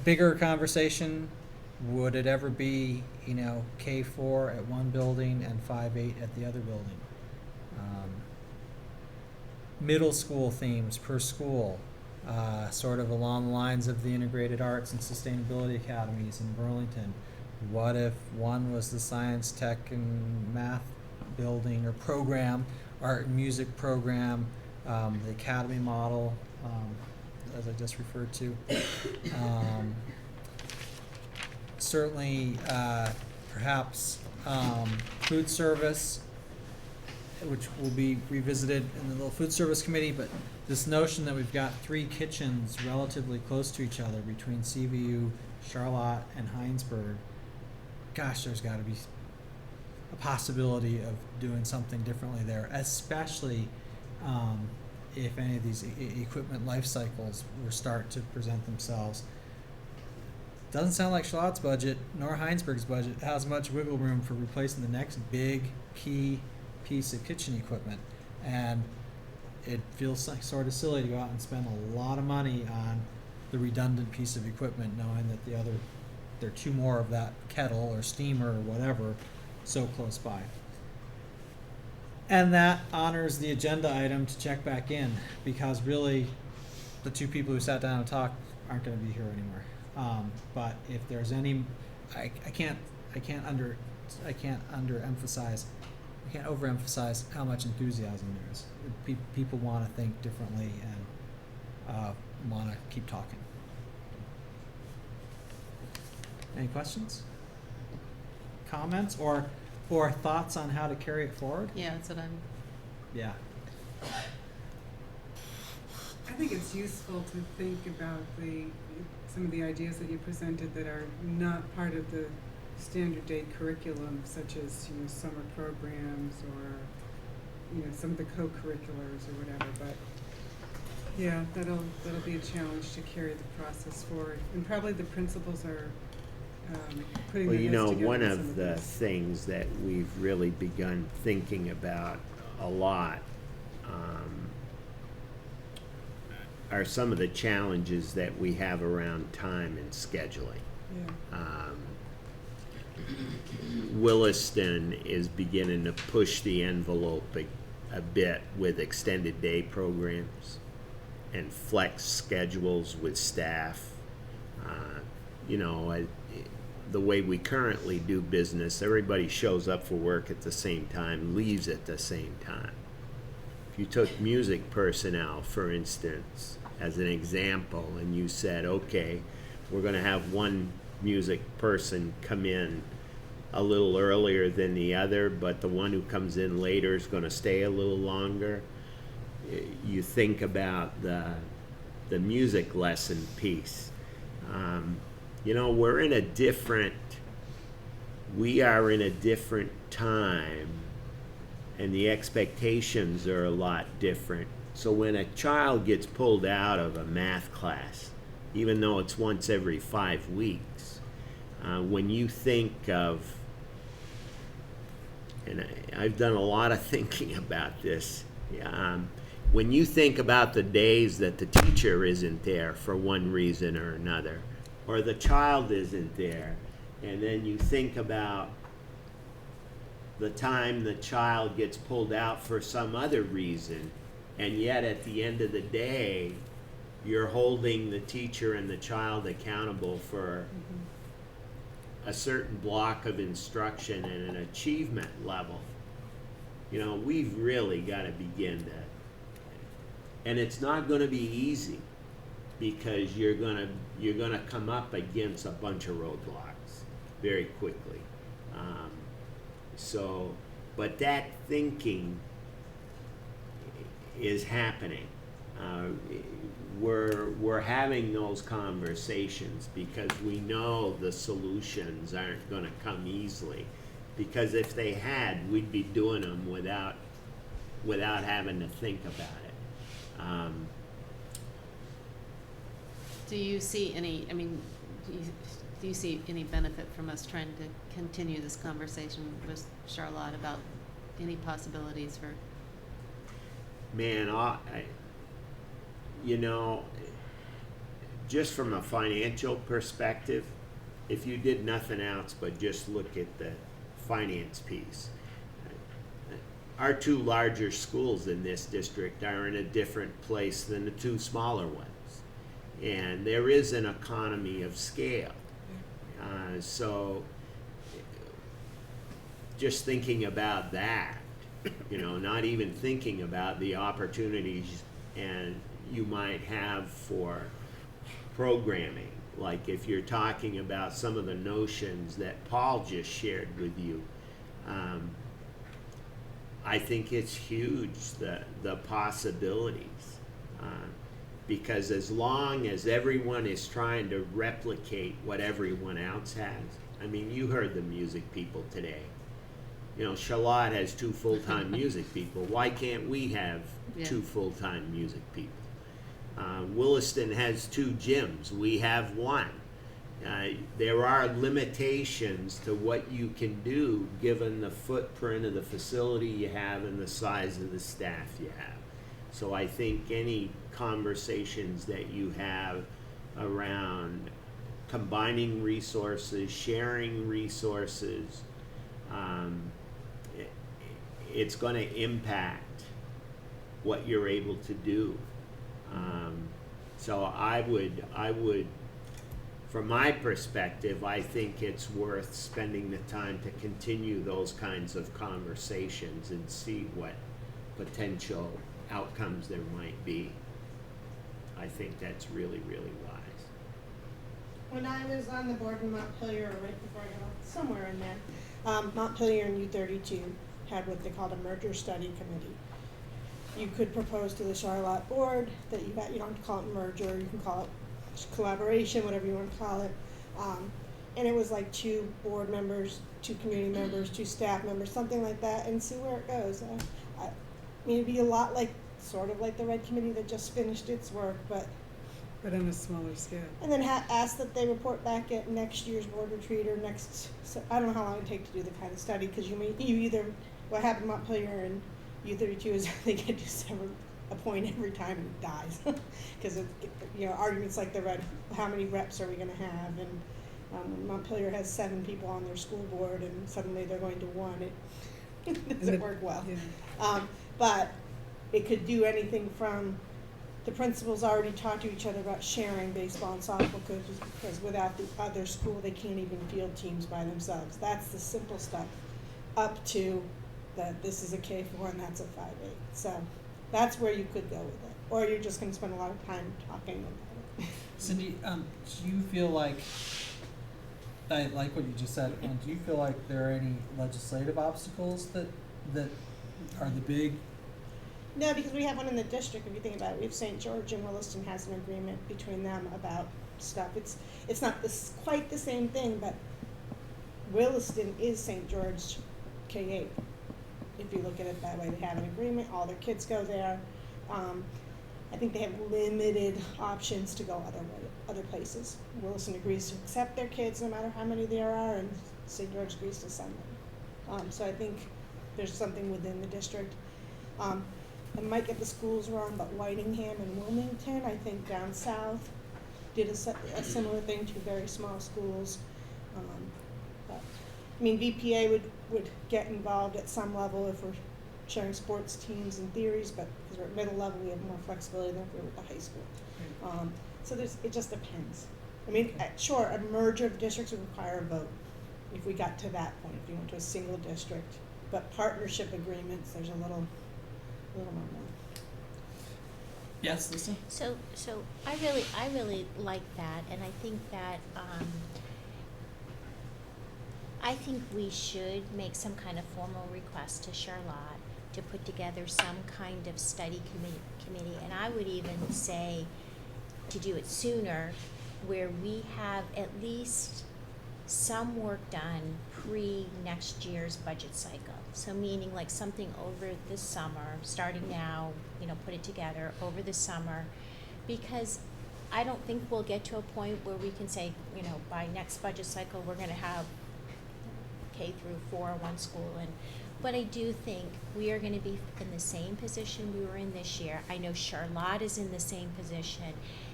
Bigger conversation, would it ever be, K4 at one building and 5-8 at the other building? Middle school themes per school, sort of along the lines of the Integrated Arts and Sustainability Academies in Burlington. What if one was the science, tech, and math building or program, art and music program, the academy model, as I just referred to. Certainly, perhaps food service, which will be revisited in the little food service committee, but this notion that we've got 3 kitchens relatively close to each other between CVU, Charlotte, and Hinesburg, gosh, there's got to be a possibility of doing something differently there, especially if any of these equipment life cycles were start to present themselves. Doesn't sound like Charlotte's budget nor Hinesburg's budget has much wiggle room for replacing the next big key piece of kitchen equipment, and it feels like sort of silly to go out and spend a lot of money on the redundant piece of equipment, knowing that there are 2 more of that kettle or steamer or whatever so close by. And that honors the agenda item to check back in, because really the 2 people who sat down and talked aren't going to be here anymore. But if there's any, I can't overemphasize how much enthusiasm there is. People want to think differently and want to keep talking. Any questions? Comments or thoughts on how to carry it forward? Yeah, that's what I'm. Yeah. I think it's useful to think about some of the ideas that you presented that are not part of the standard day curriculum, such as summer programs or some of the co-curriculars or whatever. But yeah, that'll be a challenge to carry the process forward, and probably the principals are putting their heads together one on some of the this. things that we've really begun thinking about a lot are some of the challenges that we have around time and scheduling. Yeah. Williston is beginning to push the envelope a bit with extended day programs and flex schedules with staff. The way we currently do business, everybody shows up for work at the same time, leaves at the same time. If you took music personnel, for instance, as an example, and you said, okay, we're going to have one music person come in a little earlier than the other, but the one who comes in later is going to stay a little longer. You think about the music lesson piece. We are in a different time, and the expectations are a lot different. So when a child gets pulled out of a math class, even though it's once every 5 weeks, when you think of, and I've done a lot of thinking about this, when you think about the days that the teacher isn't there for one reason or another, or the child isn't there, and then you think about the time the child gets pulled out for some other reason, and yet at the end of the day, you're holding the teacher and the child accountable for a certain block of instruction and an achievement level. We've really got to begin to, and it's not going to be easy, because you're gonna come up against a bunch of roadblocks very quickly. But that thinking is happening. we're having those conversations because we know the solutions aren't going to come easily. Because if they had, we'd be doing them without having to think about it. Do you see any, I mean, do you see any benefit from us trying to continue this conversation with Charlotte about any possibilities for? Man, you know, just from a financial perspective, if you did nothing else but just look at the finance piece, our two larger schools in this district are in a different place than the two smaller ones. And there is an economy of scale. So just thinking about that, you know, not even thinking about the opportunities and you might have for programming, like if you're talking about some of the notions that Paul just shared with you, I think it's huge, the possibilities. Because as long as everyone is trying to replicate what everyone else has, I mean, you heard the music people today. You know, Charlotte has 2 full-time music people. Why can't we have 2 full-time music people? Williston has 2 gyms. We have 1. There are limitations to what you can do given the footprint of the facility you have and the size of the staff you have. So I think any conversations that you have around combining resources, sharing resources, it's going to impact what you're able to do. So I would, from my perspective, I think it's worth spending the time to continue those kinds of conversations and see what potential outcomes there might be. I think that's really, really wise. When I was on the board in Montpelier, right before I got on, somewhere in there, Montpelier and U32 had what they called a merger study committee. You could propose to the Charlotte board that you don't have to call it merger, you can call it collaboration, whatever you want to call it. And it was like 2 board members, 2 community members, 2 staff members, something like that, and see where it goes. I mean, it'd be a lot like, sort of like the Red Committee that just finished its work, but on a smaller scale. and then ask that they report back at next year's board retreat or next, so I don't know how long it take to do the kind of study, because you either, what happened in Montpelier and U32 is they get to a point every time and it dies. Because you know, arguments like the Red, how many reps are we gonna have, and Montpelier has 7 people on their school board and suddenly they're going to 1, it doesn't work well. Yeah. But it could do anything from, the principals already talk to each other about sharing baseball and softball coaches, because without the other school, they can't even field teams by themselves. That's the simple stuff, up to that this is a K4 and that's a 5-8. So that's where you could go with it. Or you're just gonna spend a lot of time talking about it. Cindy, do you feel like, I like what you just said, and do you feel like there are any legislative obstacles that are the big? No, because we have one in the district, if you think about it. We have St. George and Williston has an agreement between them about stuff. It's not quite the same thing, but Williston is St. George K-8. If you look at it that way, they have an agreement, all their kids go there. I think they have limited options to go other places. Williston agrees to accept their kids no matter how many there are, and St. George agrees to send them. So I think there's something within the district. I might get the schools wrong, but Whitingham and Wilmington, I think down south, did a similar thing to very small schools. But, I mean, VPA would get involved at some level if we're sharing sports teams and theories, but because we're at middle level, we have more flexibility than if we're at the high school. So it just depends. I mean, sure, a merger of districts would require a vote if we got to that point, if you went to a single district. But partnership agreements, there's a little more. Yes, Lisa? So I really like that, and I think that I think we should make some kind of formal request to Charlotte to put together some kind of study committee, and I would even say to do it sooner, where we have at least some work done pre-next year's budget cycle. So meaning like something over this summer, starting now, put it together over the summer, because I don't think we'll get to a point where we can say, by next budget cycle, we're gonna have K through 4 one school, but I do think we are gonna be in the same position we were in this year. I know Charlotte is in the same position,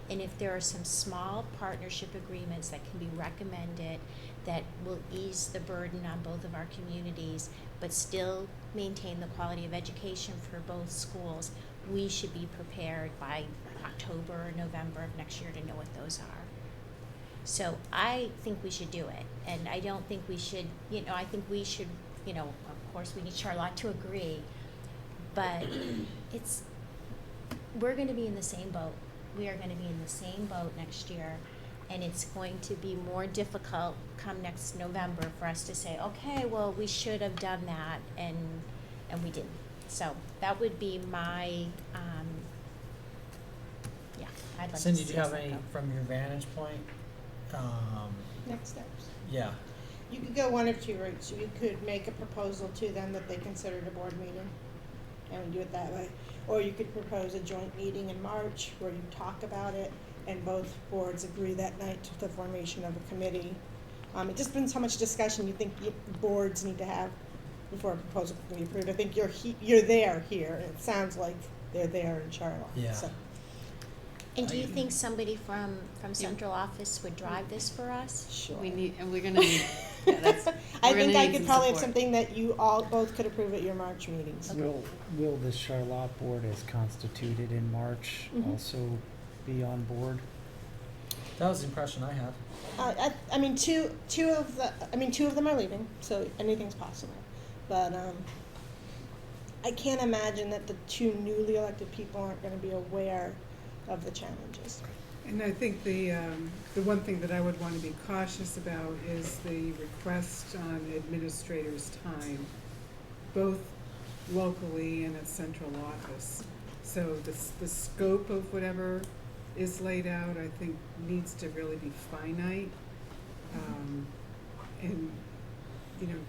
and if there are some small partnership agreements that can be recommended that will ease the burden on both of our communities, but still maintain the quality of education for both schools, we should be prepared by October or November of next year to know what those are. So I think we should do it, and I don't think we should, I think we should, of course we need Charlotte to agree, but we're gonna be in the same boat. We are gonna be in the same boat next year, and it's going to be more difficult come next November for us to say, okay, well, we should have done that, and we didn't. So that would be my, I'd like to see Cindy, do you us have let any, go. from your vantage point? Next steps. Yeah, You could go one of two routes. You could make a proposal to them that they consider it a board meeting, and we do it that way. Or you could propose a joint meeting in March where you talk about it, and both boards agree that night to the formation of a committee. It just depends how much discussion you think boards need to have before a proposal can be approved. I think you're there here. It sounds like they're there in Charlotte. Yeah. So. And do you think somebody from central office would drive this for us? Sure. And we're gonna need, that's, I we're think gonna I need could some probably have support. something that you all both could approve at your March meetings. Will the Charlotte board as constituted in March Mhm. also be on board? that was the impression I had. I mean, two of them are leaving, so anything's possible. But I can't imagine that the two newly elected people aren't going to be aware of the challenges. And I think the one thing that I would want to be cautious about is the request on administrators' time, both locally and at central office. So the scope of whatever is laid out, I think, needs to really be finite. And,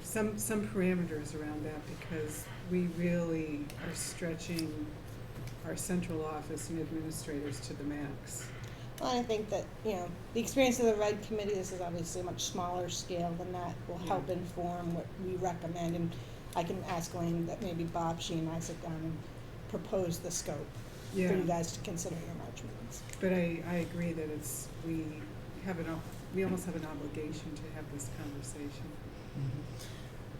some parameters around that, because we really are stretching our central office and administrators to the max. Well, I think that, the experience of the RED committee, this is obviously a much smaller scale than that, will help inform what we recommend. And I can ask Lane that maybe Bob, she and I sit down and propose the scope for you guys to consider your March meetings. But I agree that we almost have an obligation to have this conversation.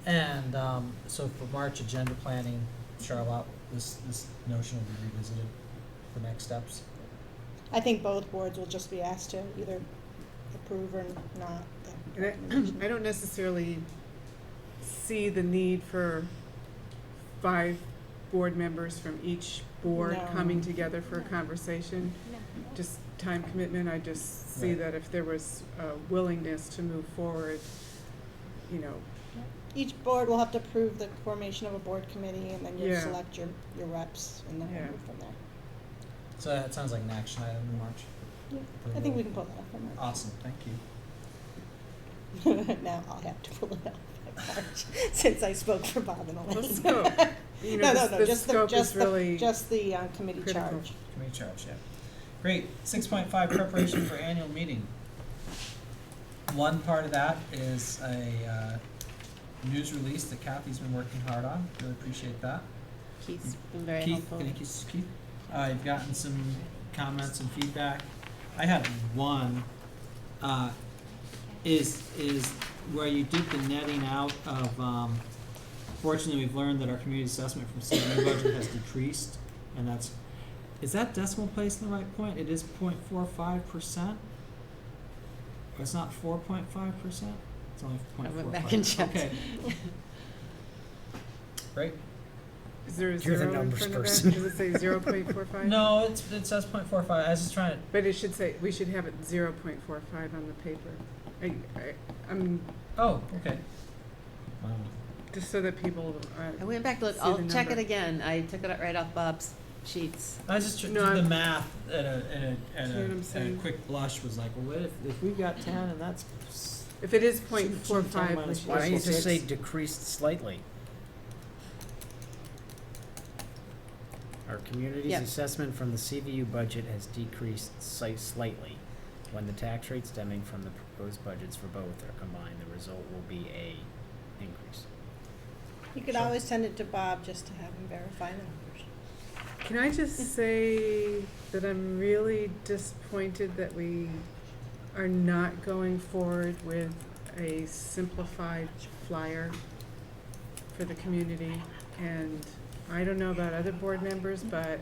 And so for March agenda planning, Charlotte, this notion will be revisited for next steps. I think both boards will just be asked to either approve or not. And I don't necessarily see the need for 5 board members from each board No. coming together for a conversation. No. Just time commitment, I just see Right. that if there was a willingness to move forward, Each board will have to approve the formation of a board committee, and then you'll Yeah. select your reps, and then we'll Yeah. move from there. So that sounds like an action item in March. Yeah. I think we can pull that off in March. Awesome, thank you. Now I'll have to pull it off in March, since I spoke for Bob and Elaine. The scope. No, the just scope is really the committee critical. charge. Committee charge, yeah. Great. 6.5, preparation for annual meeting. One part of that is a news release that Kathy's been working hard on. Really appreciate that. Keith's been very Keith, helpful. thank you, Keith. You've gotten some comments and feedback. I had one, is where you did the netting out of, fortunately, we've learned that our community assessment from CSSU budget has decreased, and is that decimal place in the right point? It is 0.45%? Or it's not 4.5%? It's only 0.45%. I went back and checked. Okay. Great. Is there a You're the zero in numbers front of that? person. Does it say 0.45? No, it says 0.45. I was just trying to. But it should say, we should have it 0.45 on the paper. I'm, Oh, okay. just so that people, I went back to look, see I'll the check it number. again. I took it right off Bob's sheets. I just No, the I'm- math at See what I'm a saying? quick blush was like, well, what if we've got 10 and that's If it is 0.45, 0.45, minus Why don't you just Six. say decreased slightly? Our community's Yep. assessment from the CVU budget has decreased slightly. When the tax rate stemming from the proposed budgets for both are combined, the result will be a increase. You could Sure. always send it to Bob just to have him verify the numbers. can I just say that I'm really disappointed that we are not going forward with a simplified flyer for the community? And I don't know about other board members, but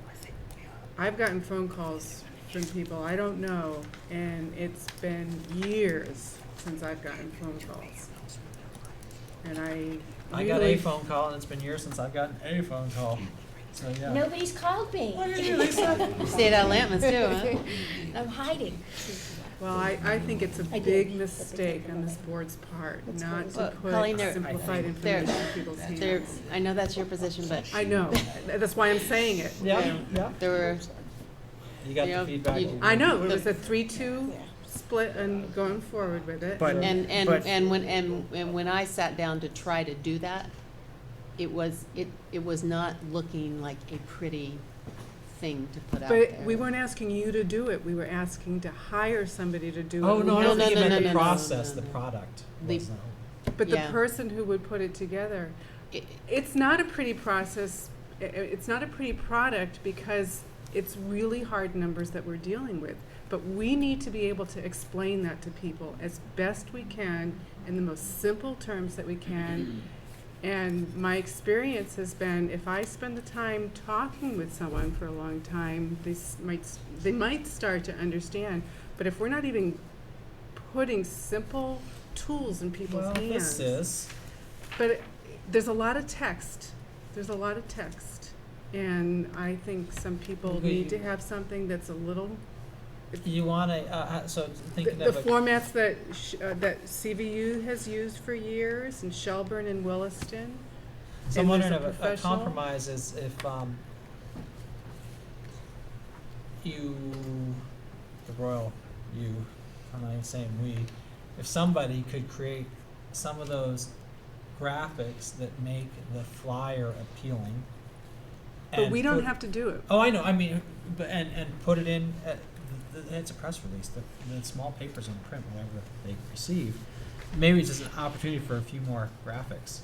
I've gotten phone calls from people I don't know, and it's been years since I've gotten phone calls. And I got a phone call and it's been years since I've gotten a phone call. So yeah. Nobody's called me. You stayed out of Lampman's too, huh? I'm hiding. Well, I think it's a I did, big but they mistake took it on this away. board's part, That's not what it to Well, put Colleen, they're- simplified They're, information in people's they're, hands. I know that's your position, but I know, that's why I'm saying it. Yeah, yeah. there were, You got You the know, feedback. you- I know, it was a 3-2 split and going forward with it. But- and when I sat down to try to do that, it was not looking like a pretty thing to put out there. But we weren't asking you to do it, we were asking to hire somebody to do it. Oh no, I No, don't think you no, meant no, the no, no, process, no, the no. product. The- was, But the Yeah. person who would put it together, it's not a pretty process, it's not a pretty product because it's really hard numbers that we're dealing with. But we need to be able to explain that to people as best we can in the most simple terms that we can. And my experience has been, if I spend the time talking with someone for a long time, they might start to understand. But if we're not even putting simple tools in people's well, hands. this is. But there's a lot of text. There's a lot of text. And I think some people Okay. need to have something that's a little, You want to, so the thinking of a, formats that that CVU has used for years, and Shelburne and Williston. so I'm and wondering there's if a professional. compromise is if you, the royal you, I'm not even saying we, if somebody could create some of those graphics that make the flyer appealing. But and we don't put- have to do it. Oh, I know. I mean, but and put it in. It's a press release. The small papers in print, whatever they receive. Maybe it's just an opportunity for a few more graphics.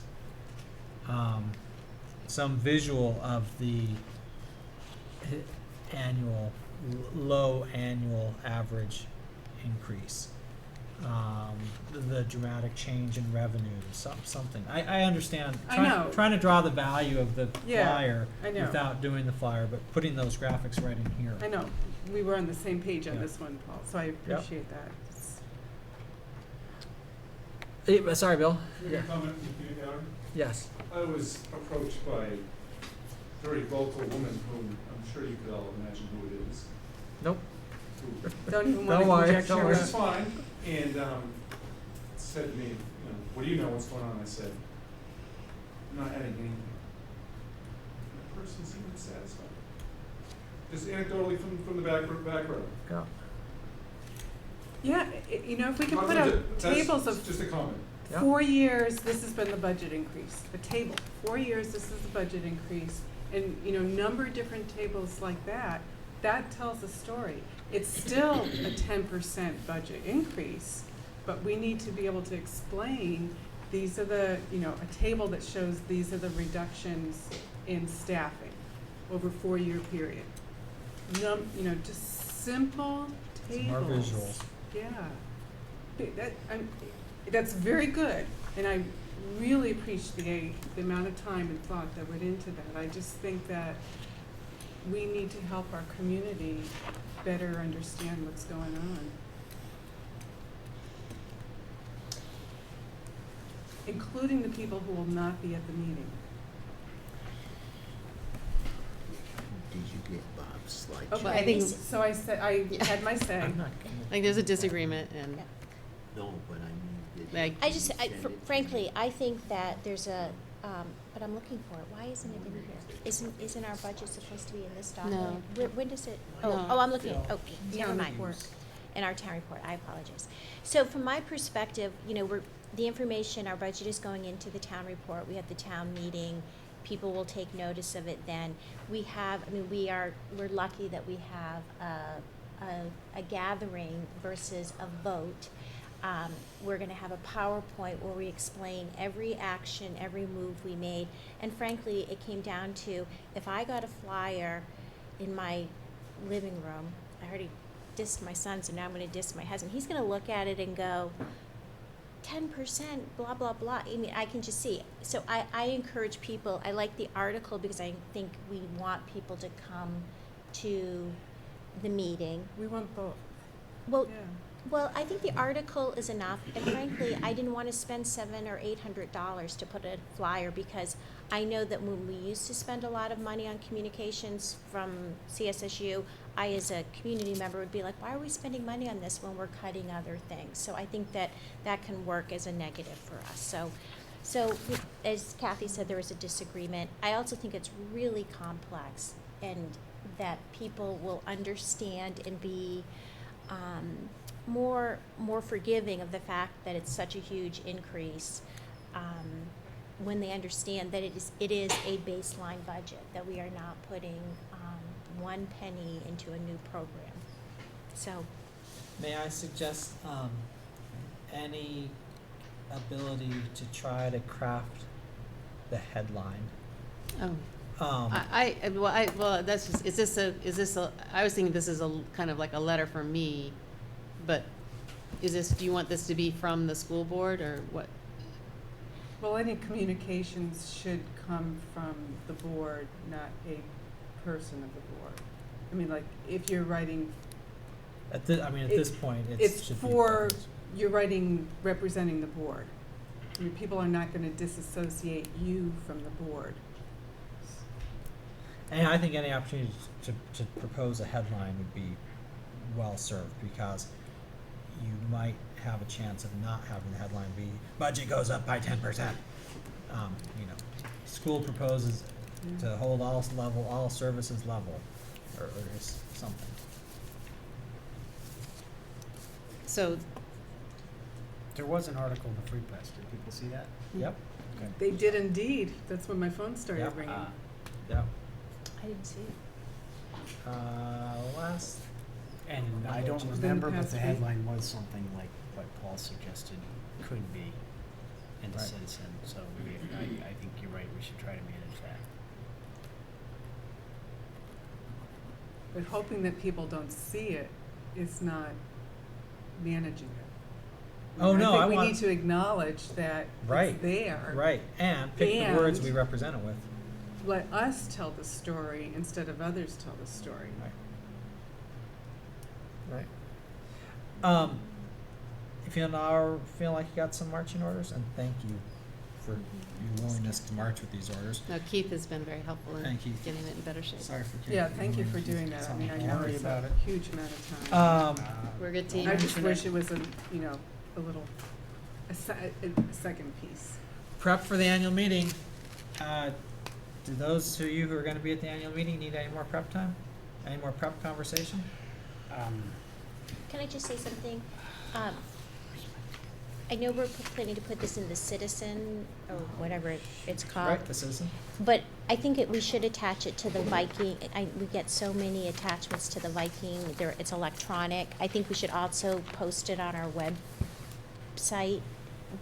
Some visual of the annual, low annual average increase. The dramatic change in revenue, something. I understand. I know. Trying to draw the value of the Yeah, flyer I know. without doing the flyer, but putting those graphics right in here. I know, we were on the same page on Yeah. this one, Paul, so I appreciate that. Sorry, Bill. Make a comment with you, Darren? Yes. I was approached by a very vocal woman whom I'm sure you could all imagine who it is. Nope. Who Don't even Don't want to worry, conjecture. don't worry. Which is fine, and said to me, what do you know what's going on? I said, I'm not adding anything. And the person seemed satisfied. Just anecdotally from the back row. Yeah. Yeah, if we can Not put legit, out that's tables of just a comment. Yeah. 4 years, this has been the budget increase, a table, 4 years, this is the budget increase, and, number different tables like that, that tells a story. It's still a 10% budget increase, but we need to be able to explain, these are the, a table that shows these are the reductions in staffing over a 4-year period. Just simple tables. Some more visuals. Yeah. That's very good, and I really appreciate the amount of time and thought that went into that. I just think that we need to help our community better understand what's going on. Including the people who will not be at the meeting. Did you get Bob's slide? Okay, I think- so I said, I Yeah. had my say. I'm not. Like, there's a disagreement, and Yeah. No, but I mean, did like, Frankly, I think that there's a but I'm looking for it. Why isn't it in here? Isn't our budget supposed to be in this No. document? When does it? No. Oh, I'm looking. Oh, never Town mind. report. In our town report, I apologize. So from my perspective, the information, our budget is going into the town report. We have the town meeting. People will take notice of it then. We're lucky that we have a gathering versus a vote. We're gonna have a PowerPoint where we explain every action, every move we made. And frankly, it came down to, if I got a flyer in my living room, I already dissed my son, so now I'm gonna diss my husband. He's gonna look at it and go, 10%, blah, blah, blah. I mean, I can just see. So I encourage people, I like the article because I think we want people to come to the meeting. We want both, Well, yeah. well, I think the article is enough, and frankly, I didn't want to spend $700 or $800 to put a flyer, because I know that when we used to spend a lot of money on communications from CSSU, I, as a community member, would be like, why are we spending money on this when we're cutting other things? So I think that can work as a negative for us. So as Kathy said, there was a disagreement. I also think it's really complex, and that people will understand and be more forgiving of the fact that it's such a huge increase, when they understand that it is a baseline budget, that we are not putting one penny into a new program. So, May I suggest any ability to try to craft the headline? Oh. Um, Well, that's just, is this a, I was thinking this is a kind of like a letter from me, but do you want this to be from the school board, or what? Well, any communications should come from the board, not a person of the board. I mean, like, if you're writing, at this point, it's should be for, both. you're writing representing the board. I mean, people are not gonna disassociate you from the board. And I think any opportunity to propose a headline would be well served, because you might have a chance of not having the headline be budget goes up by 10%. School proposes to hold all services level, or something. So, There was an article in the Free Press. Did people see that? Yep. Okay. They did indeed. That's when my phone started Yep. ringing. Yep. I didn't see it. Last. And I don't Within the remember, but past the week? headline was something like what Paul suggested could be in the Right. Citizen. So I think you're right. We should try to manage that. But hoping that people don't see it is not managing it. Oh, no, I think we want- need to acknowledge that Right. it's there. Right, and pick the words And- we represent it with. Let us tell the story instead of others tell the story. Right. If you feel like you got some marching orders, and thank you for your willingness to march with these orders. no, Keith has been very helpful in Thank you. getting it in better shape. Sorry for Yeah, thank you for doing that. I mean, I know Sorry it's about a it. huge amount of time. We're a good team. I just wish it was a little, a second piece. Prep for the annual meeting. Do those of you who are going to be at the annual meeting need any more prep time? Any more prep conversation? Can I just say something? I know we're planning to put this in the Citizen, or whatever it's called. Right, the citizen? But I think we should attach it to the Viking. We get so many attachments to the Viking. It's electronic. I think we should also post it on our website,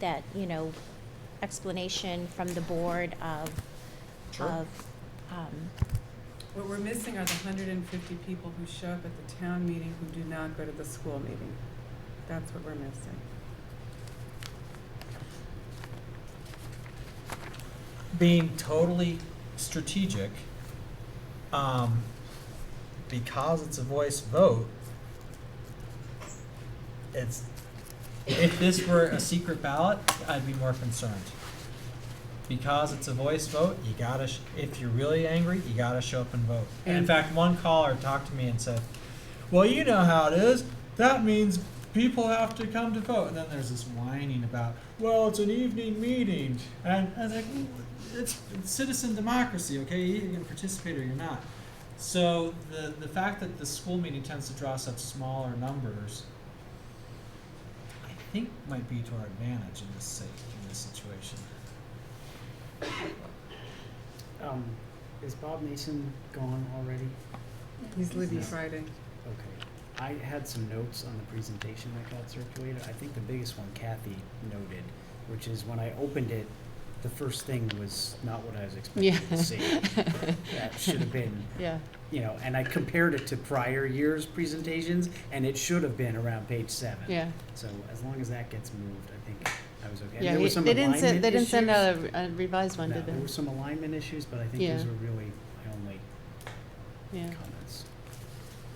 that, explanation from the board of, Sure. What we're missing are the 150 people who show up at the town meeting who do not go to the school meeting. That's what we're missing. Being totally strategic, because it's a voice vote, if this were a secret ballot, I'd be more concerned. Because it's a voice vote, you gotta, if you're really angry, you gotta show up and vote. And in And- fact, one caller talked to me and said, well, you know how it is. That means people have to come to vote. And then there's this whining about, well, it's an evening meeting. And I was like, it's citizen democracy, okay? You're either going to participate or you're not. So the fact that the school meeting tends to draw such smaller numbers, I think might be to our advantage in this situation. Is Bob Mason gone already? He's leaving No. Friday. Okay. I had some notes on the presentation that got circulated. I think the biggest one Kathy noted, which is when I opened it, the first thing was not what I was expecting Yeah. to see. That should have been, Yeah. you know, and I compared it to prior years' presentations, and it should have been around page 7. Yeah. So as long as that gets moved, I think I was okay. And Yeah, there was some they didn't send, they didn't send alignment out a revised one, issues. did No, they? there were some alignment issues, but I think Yeah. those were really my only Yeah. comments.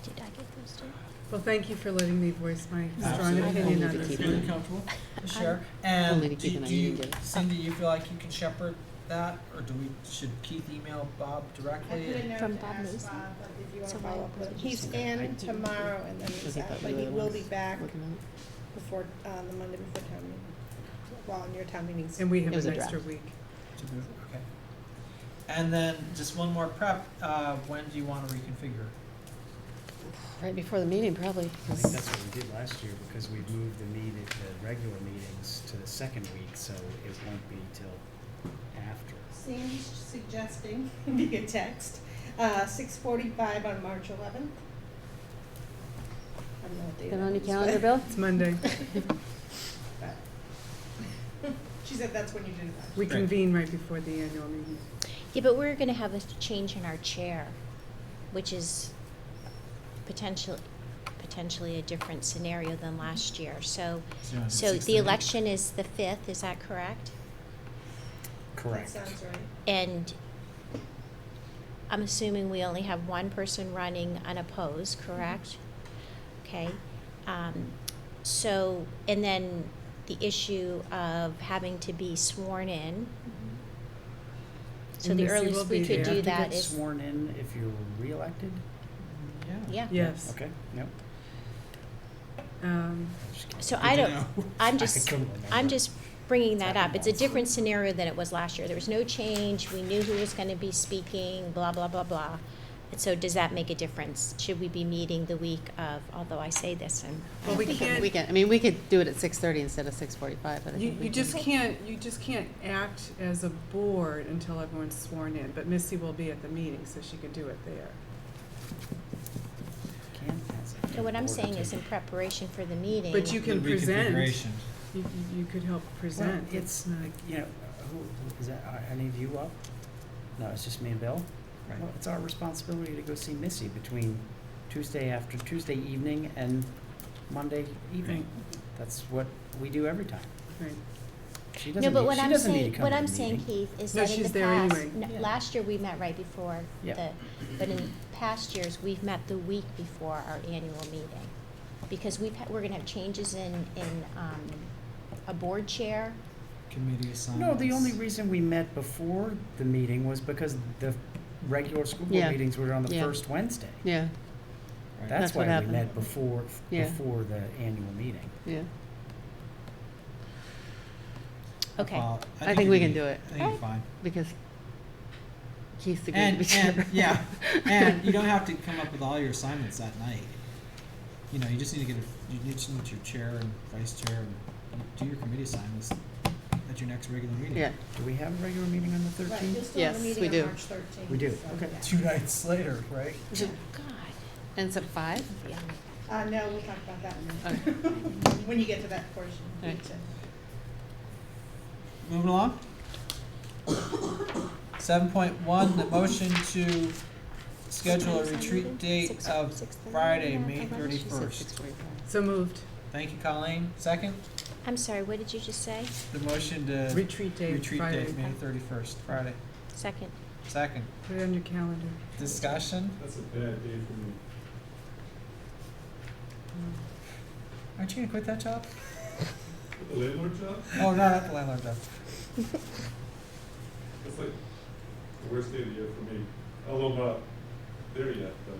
Did I get those too? Well, thank you for letting me voice my strong Absolutely. opinion on Only to this keep one. Really comfortable to share. And Only to keep an eye, you get it. Cindy, you feel like you can shepherd that, or should Keith email Bob I directly? put a note From to Bob ask Mason? Bob, but if you want So to follow why up with him. would He's you- in tomorrow and then Because he's he out, thought but you he were the will ones be back working on it. before, the Monday before town meeting. Well, on your town meetings. And we have It was an a extra draft. week. To move, okay. And then just one more prep, when do you want to reconfigure? Right before the meeting, probably. I think that's what we did last year, because we moved the regular meetings to the second week, so it won't be till after. Sam's suggesting via text, 6:45 on March 11th. I don't know what day Put it that on your is, calendar, but- Bill? It's Monday. She said that's when you did it. We Great. convene right before the annual meeting. Yeah, but we're gonna have a change in our chair, which is potentially a different scenario than last year. So, So you want to do so the 6:30? election is the 5th, is that correct? Correct. That sounds right. And I'm assuming we only have one person running unopposed, correct? Okay. So, and then the issue of having to be sworn in. So And the Missy will earliest we be could there. do You have that to get is, sworn in if you're reelected? Yeah. yeah. Yes. Okay, yep. So Good I to don't, know. I'm I just, couldn't remember. I'm just bringing that up. Happened It's a once. different scenario than it was last year. There was no change. We knew who was gonna be speaking, blah, blah, blah, blah. And so does that make a difference? Should we be meeting the week of, although I say this, Well, we can't, We can, I mean, we could do it at 6:30 instead of 6:45, but I you, think we you can. just can't act as a board until everyone's sworn in, but Missy will be at the meeting, so she can do it there. Can't pass it. So what I'm Board saying is to- in preparation for the meeting. But you The can present, reconfiguration. you could help present. Well, it's not- like, you know, who, is that, are any of you up? No, it's just me and Bill? Right. Well, it's our responsibility to go see Missy between Tuesday evening and Monday evening. That's what we do every time. Right. She No, doesn't but need, what she I'm doesn't need to saying, come what to I'm the saying, meeting. Keith, is No, that in the she's there past, anyway. no, Yeah. last year we met right before Yep. but in past years, we've met the week before our annual meeting. Because we're gonna have changes in, a board chair. Committee assignments. No, the only reason we met before the meeting was because the regular school board Yeah. meetings were on the Yeah. first Wednesday. Yeah, Right. That's That's what why we happened. met before Yeah. the annual meeting. yeah. Okay. I think we can do it. I think you're fine. Because Keith's the good And, yeah, and you don't have to come up with all your assignments that night. You know, you just need to you just need your chair and vice chair and do your committee assignments at your next regular meeting. Yeah, Do we have a regular meeting on the Right, 13th? you'll still have a Yes, meeting we on do. March 13th. We do, so, okay. yeah. 2 nights later, right? God. and it's at 5? Yeah. No, we'll talk about that Okay. when you get to that portion. Right. Moving along. 7.1, the motion to schedule a retreat date of Friday, May 31st. So moved. Thank you, Colleen. Second, I'm sorry, what did you just say? the motion to Retreat date, retreat Friday. date, May 31st, Friday. Second. Second, Put it on your calendar. discussion. That's a bad day for me. Aren't you gonna quit that job? The landlord job? Oh, no, not the landlord job. That's like the worst day of the year for me. Although I'm not there yet, but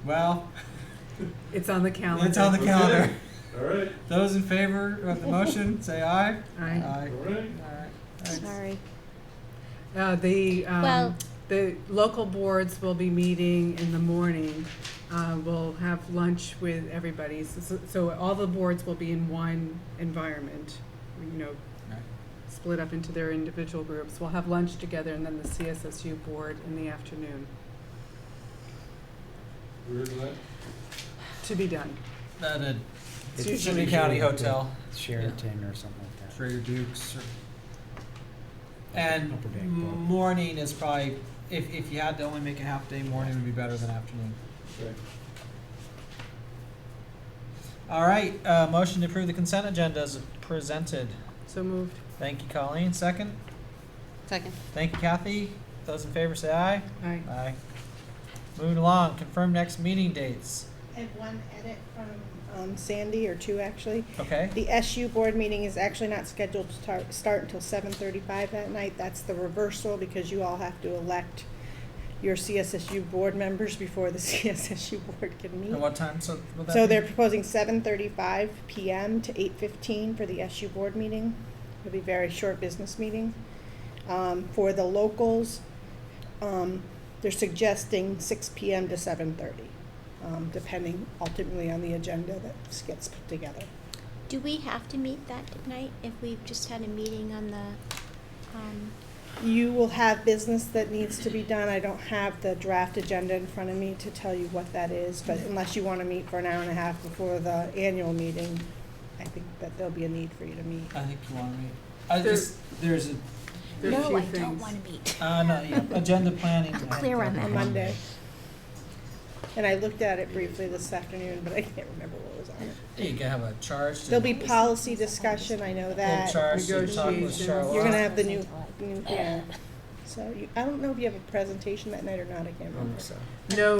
Well, It's on the calendar. It's on the Okay. calendar. All right, Those in favor of the motion, say aye. Aye. Aye. all right. All right. Thanks. Sorry. The local boards will be meeting in the morning. We'll have lunch with everybody. So all the boards will be in one environment, you know, Right. split up into their individual groups. We'll have lunch together and then the CSSU board in the afternoon. Where's that? To be done. It's It's usually usually County at Hotel, Sheraton or something like that. Trader Duke's. And Upper Deck Pub. morning is probably, if you had to only make a half day, morning would be better than afternoon. Okay. All right, motion to approve the consent agenda as presented. So moved. Thank you, Colleen. Second? Second. Thank you, Kathy. Those in favor say aye. Aye. Aye. Moving along, confirm next meeting dates. I have one edit from Sandy, or two actually. Okay? The SU board meeting is actually not scheduled to start until 7:35 that night. That's the reversal because you all have to elect your CSSU board members before the CSSU board can meet. At what time, so will that So be? they're proposing 7:35 PM to 8:15 for the SU board meeting. It'll be a very short business meeting. For the locals, they're suggesting 6 PM to 7:30, depending ultimately on the agenda that gets put together. Do we have to meet that night if we've just had a meeting on the, You will have business that needs to be done. I don't have the draft agenda in front of me to tell you what that is, but unless you want to meet for an hour and a half before the annual meeting, I think that there'll be a need for you to meet. I think you want to meet. There's a, There are a no, few I don't things. want to meet. no, yeah, agenda planning. I'm clear on that. On Monday. And I looked at it briefly this afternoon, but I can't remember what was on it. You can have a charge. There'll be policy discussion, I know that. Charge to talk with Negotiations. Charlotte. You're gonna have the new, yeah. So I don't know if you have a presentation that night or not, I can't remember. So, No,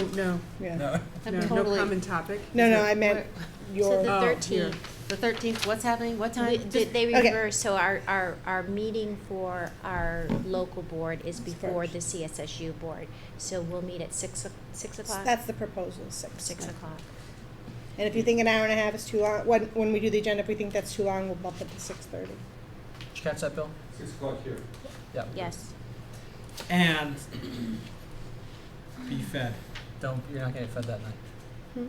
Yeah. no. I'm no totally. common topic. No, Is no, it- I meant So your, the Oh, 13th, The 13th, what's happening? What time? they Okay. reverse, so our meeting for our local board is before the CSSU board. So we'll meet at 6 o'clock? that's the proposal, 6. 6 o'clock. And if you think an hour and a half is too long, when we do the agenda, if we think that's too long, we'll bump it to 6:30. Did you catch that, Bill? 6 o'clock here. Yeah. Yes. And be fed. You're not getting fed that night.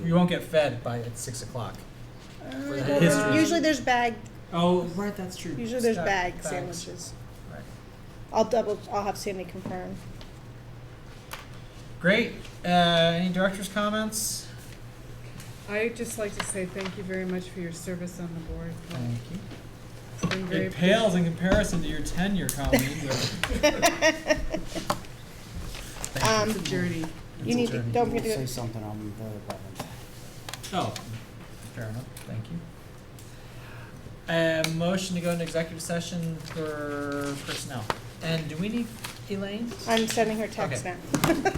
You won't get fed by at 6 o'clock. For the history. Usually there's bag, Oh, right, that's true. usually there's Stack- bag bags. sandwiches. Right. I'll have Sandy confirm. Great. Any director's comments? I'd just like to say thank you very much for your service on the board. Thank you. It's been very It pales in comparison to your tenure, Colleen. It's a journey. You need to, don't We'll forget say to, something on the 11th. Oh, fair enough. Thank you. Motion to go into executive session for personnel. And do we need Elaine? I'm sending her text Okay. now.